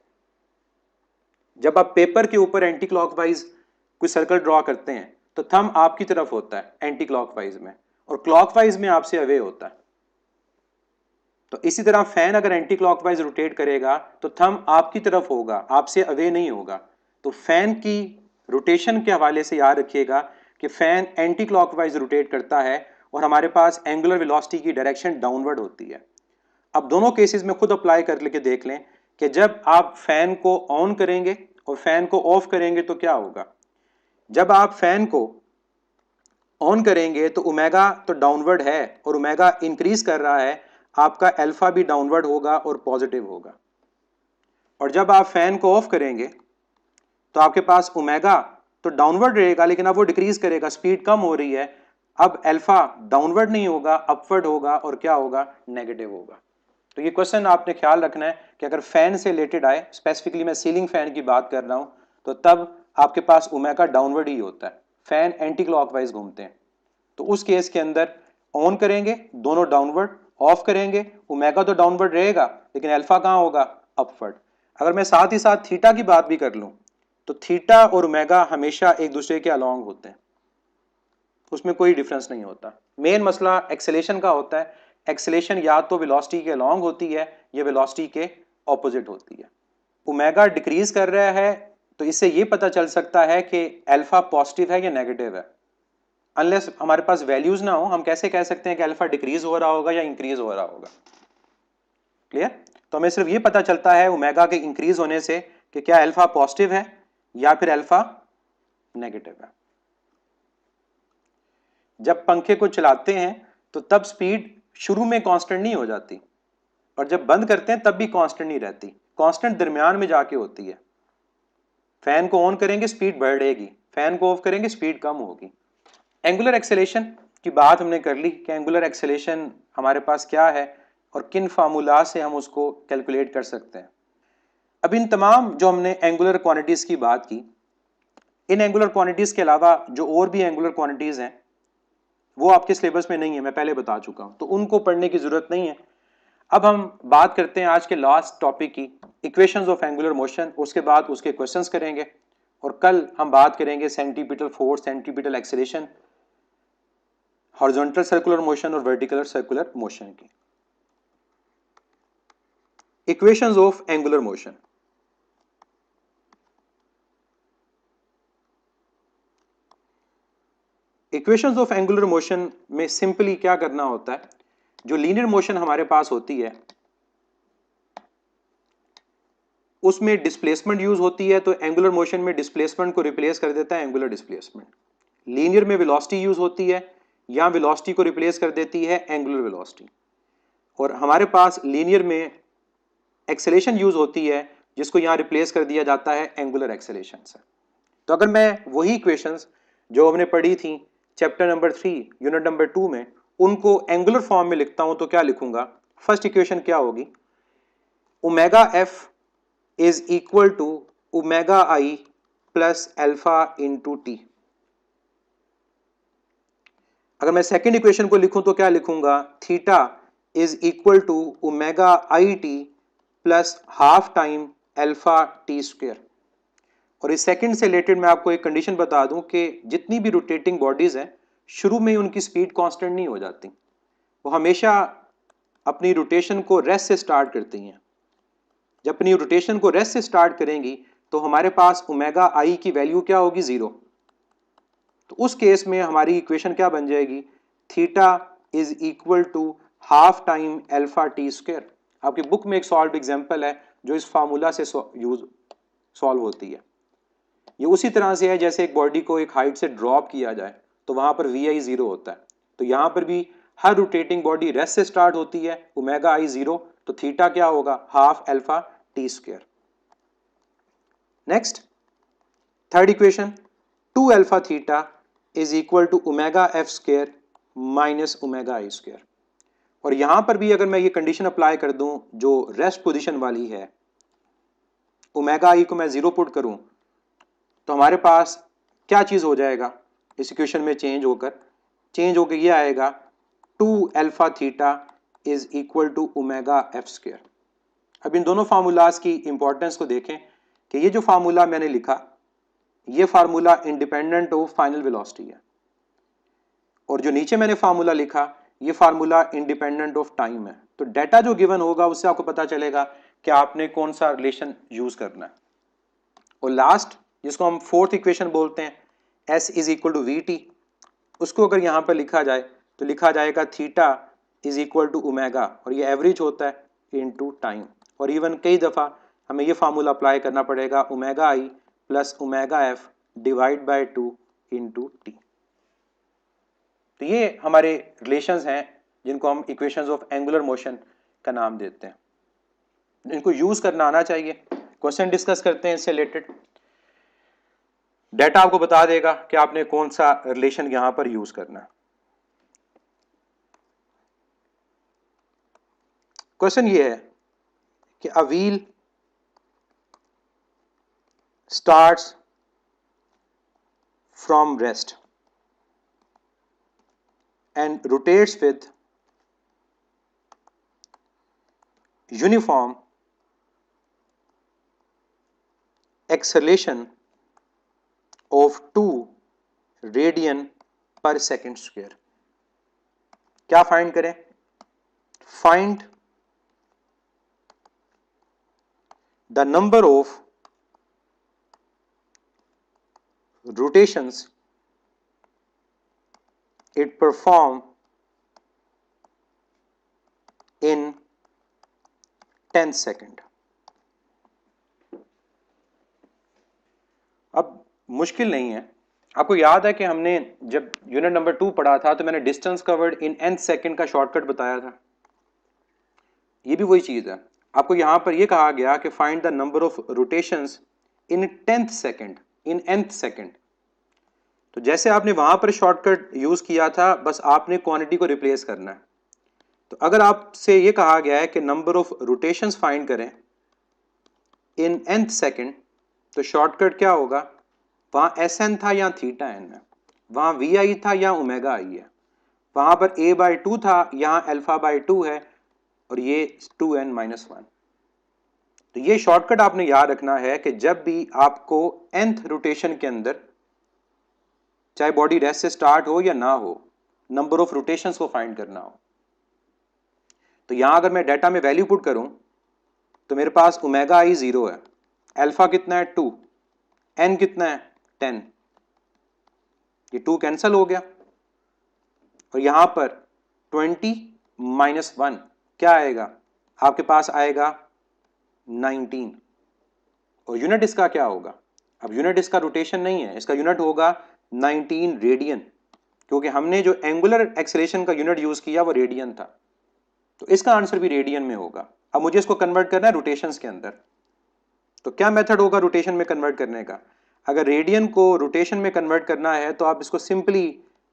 जब आप पेपर के ऊपर एंटी क्लॉकवाइज कोई सर्कल ड्रॉ करते हैं तो थंब आपकी तरफ होता है एंटी क्लॉकवाइज में, और क्लॉकवाइज में आपसे अवे होता है। तो इसी तरह फैन अगर एंटी क्लॉकवाइज रोटेट करेगा तो थंब आपकी तरफ होगा, आपसे अवे नहीं होगा। तो फैन की रोटेशन के हवाले से याद रखिएगा कि फैन एंटी क्लॉकवाइज रोटेट करता है और हमारे पास एंगुलर वेलोसिटी की डायरेक्शन डाउनवर्ड होती है। अब दोनों केसेस में खुद अप्लाई कर लेके देख लें कि जब आप फैन को ऑन करेंगे और फैन को ऑफ करेंगे तो क्या होगा। जब आप फैन को ऑन करेंगे तो ओमेगा तो डाउनवर्ड है और ओमेगा इंक्रीज कर रहा है, आपका अल्फा भी डाउनवर्ड होगा और पॉजिटिव होगा। और जब आप फैन को ऑफ करेंगे तो आपके पास ओमेगा तो डाउनवर्ड रहेगा लेकिन अब वो डिक्रीज करेगा, स्पीड कम हो रही है। अब अल्फा डाउनवर्ड नहीं होगा, अपवर्ड होगा और क्या होगा, नेगेटिव होगा। तो ये क्वेश्चन आपने ख्याल रखना है कि अगर फैन से रिलेटेड आए, स्पेसिफिकली मैं सीलिंग फैन की बात कर रहा हूं, तो तब आपके पास ओमेगा डाउनवर्ड ही होता है, फैन एंटी क्लॉकवाइज घूमते हैं। तो उस केस के अंदर ऑन करेंगे दोनों डाउनवर्ड, ऑफ करेंगे ओमेगा तो डाउनवर्ड रहेगा लेकिन अल्फा कहां होगा, अपवर्ड। अगर मैं साथ ही साथ थीटा की बात भी कर लूं तो थीटा और ओमेगा हमेशा एक दूसरे के अलोंग होते हैं, उसमें कोई डिफरेंस नहीं होता। मेन मसला एक्सेलेरेशन का होता है, एक्सेलेरेशन या तो वेलोसिटी के अलोंग होती है या वेलोसिटी के ऑपोजिट होती है। ओमेगा डिक्रीज कर रहा है तो इससे यह पता चल सकता है कि अल्फा पॉजिटिव है या नेगेटिव है। अनलेस हमारे पास वैल्यूज ना हो, हम कैसे कह सकते हैं कि अल्फा डिक्रीज हो रहा होगा या इंक्रीज हो रहा होगा। क्लियर? तो हमें सिर्फ ये पता चलता है ओमेगा के इंक्रीज होने से कि क्या अल्फा पॉजिटिव है या फिर अल्फा नेगेटिव है। जब पंखे को चलाते हैं तो तब स्पीड शुरू में कांस्टेंट नहीं हो जाती और जब बंद करते हैं तब भी कांस्टेंट नहीं रहती, कांस्टेंट दरमियान में जाके होती है। फैन को ऑन करेंगे स्पीड बढ़ेगी, फैन को ऑफ करेंगे स्पीड कम होगी। एंगुलर एक्सेलेरेशन की बात हमने कर ली कि एंगुलर एक्सेलेरेशन हमारे पास क्या है और किन फार्मूला से हम उसको कैलकुलेट कर सकते हैं। अब इन तमाम जो हमने एंगुलर क्वांटिटीज की बात की, इन एंगुलर क्वांटिटीज के अलावा जो और भी एंगुलर क्वांटिटीज हैं वो आपके सिलेबस में नहीं है, मैं पहले बता चुका हूं, तो उनको पढ़ने की जरूरत नहीं है। अब हम बात करते हैं आज के लास्ट टॉपिक की, इक्वेशंस ऑफ एंगुलर मोशन। उसके बाद उसके क्वेश्चंस करेंगे और कल हम बात करेंगे centripetal force, centripetal acceleration, horizontal circular motion और वर्टिकल सर्कुलर मोशन की। Equations of angular motion. Equations of angular motion में सिंपली क्या करना होता है, जो लीनियर मोशन हमारे पास होती है उसमें डिस्प्लेसमेंट यूज होती है, तो एंगुलर मोशन में डिस्प्लेसमेंट को रिप्लेस कर देता है एंगुलर डिस्प्लेसमेंट। लीनियर में वेलोसिटी यूज होती है, या वेलोसिटी को रिप्लेस कर देती है एंगुलर वेलोसिटी। और हमारे पास लीनियर में एक्सेलेरेशन यूज होती है जिसको यहां रिप्लेस कर दिया जाता है एंगुलर एक्सेलेरेशन से। तो अगर मैं वही इक्वेशंस जो हमने पढ़ी थी चैप्टर नंबर 3 यूनिट नंबर 2 में, उनको एंगुलर फॉर्म में लिखता हूं तो क्या लिखूंगा। फर्स्ट इक्वेशन क्या होगी, omega F is equal to omega I plus alpha into T. अगर मैं सेकेंड इक्वेशन को लिखूं तो क्या लिखूंगा, theta is equal to omega I T plus half time alpha T square. और इस सेकंड से रिलेटेड मैं आपको एक कंडीशन बता दूं कि जितनी भी रोटेटिंग बॉडीज हैं शुरू में उनकी स्पीड कांस्टेंट नहीं हो जाती, वो हमेशा अपनी रोटेशन को रेस्ट से स्टार्ट करती हैं। जब अपनी रोटेशन को रेस्ट से स्टार्ट करेंगी तो हमारे पास ओमेगा आई की वैल्यू क्या होगी 0। तो उस केस में हमारी इक्वेशन क्या बन जाएगी, theta is equal to half time alpha T square. आपकी बुक में एक सॉल्व एग्जांपल है जो इस फार्मूला से सॉल्व होती है। ये उसी तरह से है जैसे एक बॉडी को एक हाइट से ड्रॉप किया जाए तो वहां पर वी आई 0 होता है। तो यहां पर भी हर रोटेटिंग बॉडी रेस्ट से स्टार्ट होती है, ओमेगा आई 0, तो थीटा क्या होगा, half alpha T square. Next third equation, 2 alpha theta is equal to omega F square minus omega I square. और यहां पर भी अगर मैं ये कंडीशन अप्लाई कर दूं जो रेस्ट पोजीशन वाली है, ओमेगा आई को मैं 0 पुट करूं, तो हमारे पास क्या चीज हो जाएगा इस इक्वेशन में चेंज होकर ये आएगा 2 alpha theta is equal to omega F square. अब इन दोनों फार्मूलाज की इंपॉर्टेंस को देखें कि ये जो फार्मूला मैंने लिखा, ये formula independent of final velocity है, और जो नीचे मैंने फार्मूला लिखा ये फार्मूला इंडिपेंडेंट ऑफ टाइम है। तो डाटा जो गिवन होगा उससे आपको पता चलेगा कि आपने कौन सा रिलेशन यूज करना है। और लास्ट जिसको हम फोर्थ इक्वेशन बोलते हैं, S is equal to we T, उसको अगर यहां पर लिखा जाए तो लिखा जाएगा theta is equal to omega, और ये एवरेज होता है इनटू टाइम। और इवन कई दफा हमें ये फार्मूला अप्लाई करना पड़ेगा, omega I plus omega F divide by 2 into t. तो ये हमारे रिलेशंस हैं जिनको हम इक्वेशंस ऑफ एंगुलर मोशन का नाम देते हैं। इनको यूज करना आना चाहिए। क्वेश्चन डिस्कस करते हैं इससे रिलेटेड। डाटा आपको बता देगा कि आपने कौन सा रिलेशन यहां पर यूज करना है। क्वेश्चन ये है कि a wheel starts from rest and rotates with uniform acceleration of 2 radian per second square। क्या फाइंड करें, find the number of rotations it perform in 10 second. अब मुश्किल नहीं है, आपको याद है कि हमने जब यूनिट नंबर 2 पढ़ा था तो मैंने distance covered in nth second का शॉर्टकट बताया था। ये भी वही चीज है, आपको यहां पर यह कहा गया कि find the number of rotations in 10th second, in nth second. तो जैसे आपने वहां पर शॉर्टकट यूज किया था, बस आपने क्वांटिटी को रिप्लेस करना है। तो अगर आपसे यह कहा गया है कि नंबर ऑफ रोटेशंस फाइंड करें इन nth सेकेंड, तो शॉर्टकट क्या होगा, वहां Sn था या थीटा n है, वहां Vi था या ओमेगा आई है, वहां पर a/2 था, यहां अल्फा/2 है, और ये 2n-1। तो ये शॉर्टकट आपने याद रखना है कि जब भी आपको nth रोटेशन के अंदर, चाहे बॉडी रेस्ट से स्टार्ट हो या ना हो, नंबर ऑफ रोटेशंस को फाइंड करना हो। तो यहां अगर मैं डाटा में वैल्यू पुट करूं तो मेरे पास ओमेगा आई 0 है, अल्फा कितना है 2, n कितना है 10, ये 2 कैंसिल हो गया, और यहां पर 20-1 क्या आएगा, आपके पास आएगा 19। और यूनिट इसका क्या होगा, अब यूनिट इसका रोटेशन नहीं है, इसका यूनिट होगा 19 रेडियन, क्योंकि हमने जो एंगुलर एक्सेलरेशन का यूनिट यूज किया वो रेडियन था, तो इसका आंसर भी रेडियन में होगा। अब मुझे इसको कन्वर्ट करना है रोटेशंस के अंदर, तो क्या मेथड होगा रोटेशन में कन्वर्ट करने का। अगर रेडियन को रोटेशन में कन्वर्ट करना है तो आप इसको सिंपली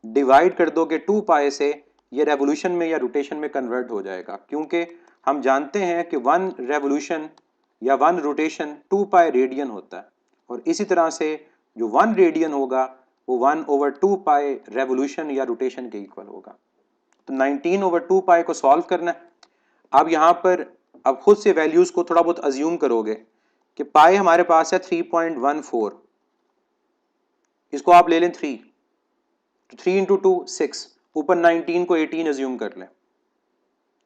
डिवाइड कर दोगे 2 पाई से, ये रेवोल्यूशन में या रोटेशन में कन्वर्ट हो जाएगा, क्योंकि हम जानते हैं कि 1 रेवोल्यूशन या 1 रोटेशन 2 पाई रेडियन होता है, और इसी तरह से जो 1 रेडियन होगा वो 1/2 पाई रेवोल्यूशन या रोटेशन के इक्वल होगा। तो 19/2 पाई को सॉल्व करना है। अब यहां पर अब खुद से वैल्यूज को थोड़ा बहुत अज्यूम करोगे कि पाई हमारे पास है 3.14, इसको आप ले लें 3, तो 3 इंटू 2 6, ऊपर 19 को 18 अज्यूम कर लें,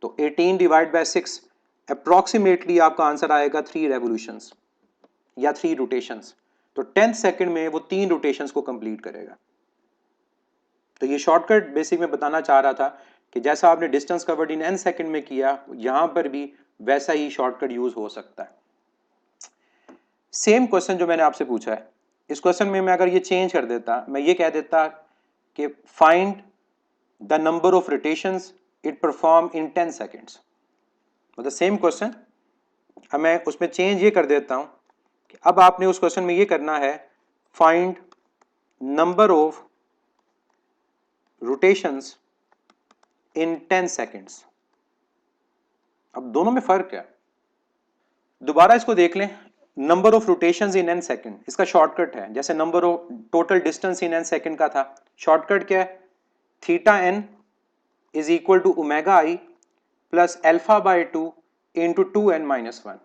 तो 18 डिवाइड बाय 6 अप्रोक्सीमेटली आपका आंसर आएगा 3 रेवोल्यूशंस। या 3 रोटेशंस, तो 10th सेकंड में वो 3 रोटेशंस को कंप्लीट करेगा। तो ये शॉर्टकट बेसिक में बताना चाह रहा था कि जैसा आपने distance covered in n second में किया, यहां पर भी वैसा ही शॉर्टकट यूज हो सकता है। सेम क्वेश्चन जो मैंने आपसे पूछा है, इस क्वेश्चन में मैं अगर ये चेंज कर देता, मैं ये कह देता कि find the number of rotations it perform in 10 seconds, मतलब सेम क्वेश्चन, अब मैं उसमें चेंज ये कर देता हूं कि अब आपने उस क्वेश्चन में ये करना है find number of rotations in 10 seconds. अब दोनों में फर्क है, दोबारा इसको देख लें। Number of rotations in N second, इसका शॉर्टकट है, जैसे number of total distance in N second का था, शॉर्टकट क्या है, theta N is equal to omega I plus alpha by 2 into 2n-1।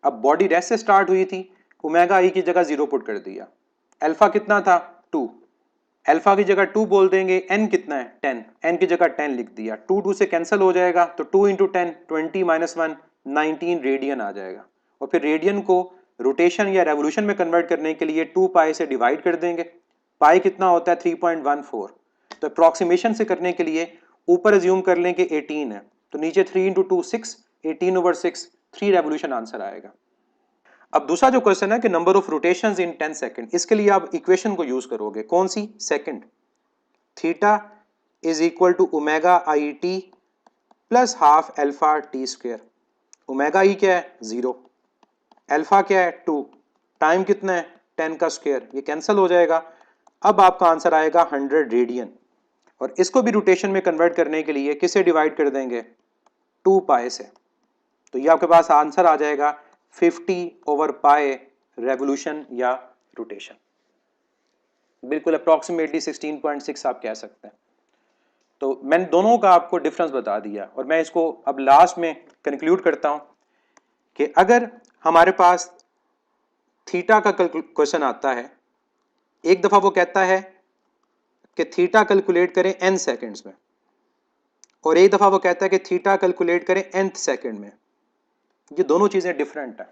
अब बॉडी रेस्ट से स्टार्ट हुई थी, ओमेगा आई की जगह 0 पुट कर दिया, अल्फा कितना था 2, अल्फा की जगह 2 बोल देंगे, n कितना है 10, n की जगह 10 लिख दिया, 2 2 से कैंसिल हो जाएगा, तो 2 इंटू 10 20-1 19 रेडियन आ जाएगा। और फिर रेडियन को रोटेशन या रेवोल्यूशन में कन्वर्ट करने के लिए 2 पाई से डिवाइड कर देंगे, पाई कितना होता है 3.14, तो अप्रॉक्सीमेशन से करने के लिए ऊपर अज्यूम कर लें कि 18 है, तो नीचे 3 इंटू 2 6, 18/6, 3 रेवोल्यूशन आंसर आएगा। अब दूसरा जो क्वेश्चन है कि number of rotations in 10 second, इसके लिए आप इक्वेशन को यूज करोगे, कौन सी, second, theta is equal to omega I T plus half alpha T square. Omega e क्या है 0, अल्फा क्या है 2, टाइम कितना है 10 का स्क्वायर, ये कैंसिल हो जाएगा। अब आपका आंसर आएगा 100 रेडियन, और इसको भी रोटेशन में कन्वर्ट करने के लिए किसे डिवाइड कर देंगे 2 पाई से, तो ये आपके पास आंसर आ जाएगा 50/पाई रेवोल्यूशन या रोटेशन, बिल्कुल अप्रॉक्सीमेटली 16.6 आप कह सकते हैं। तो मैंने दोनों का आपको डिफरेंस बता दिया, और मैं इसको अब लास्ट में कंक्लूड करता हूं कि अगर हमारे पास थीटा का क्वेश्चन आता है, एक दफा वो कहता है कि थीटा कैलकुलेट करें n सेकंड्स में, और एक दफा वो कहता है कि थीटा कैलकुलेट करें nth सेकंड में, ये दोनों चीजें डिफरेंट है।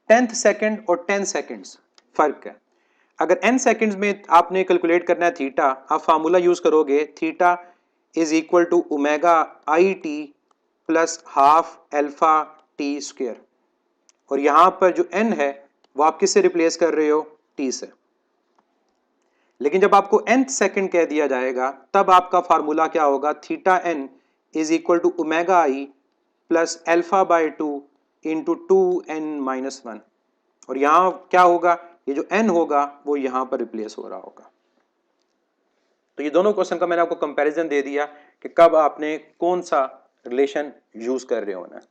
10th सेकंड और 10 सेकंड्स फर्क है। अगर n सेकंड्स में आपने कैलकुलेट करना है थीटा, आप फार्मूला यूज करोगे theta is equal to omega I T plus half alpha T square, और यहां पर जो n है वो आप किससे रिप्लेस कर रहे हो, t से। लेकिन जब आपको nth सेकंड कह दिया जाएगा, तब आपका फार्मूला क्या होगा, theta n is equal to omega I plus alpha by 2 into 2n-1, और यहां क्या होगा, ये जो n होगा वो यहां पर रिप्लेस हो रहा होगा। तो ये दोनों क्वेश्चन का मैंने आपको कंपैरिजन दे दिया कि कब आपने कौन सा रिलेशन यूज कर रहे होना है।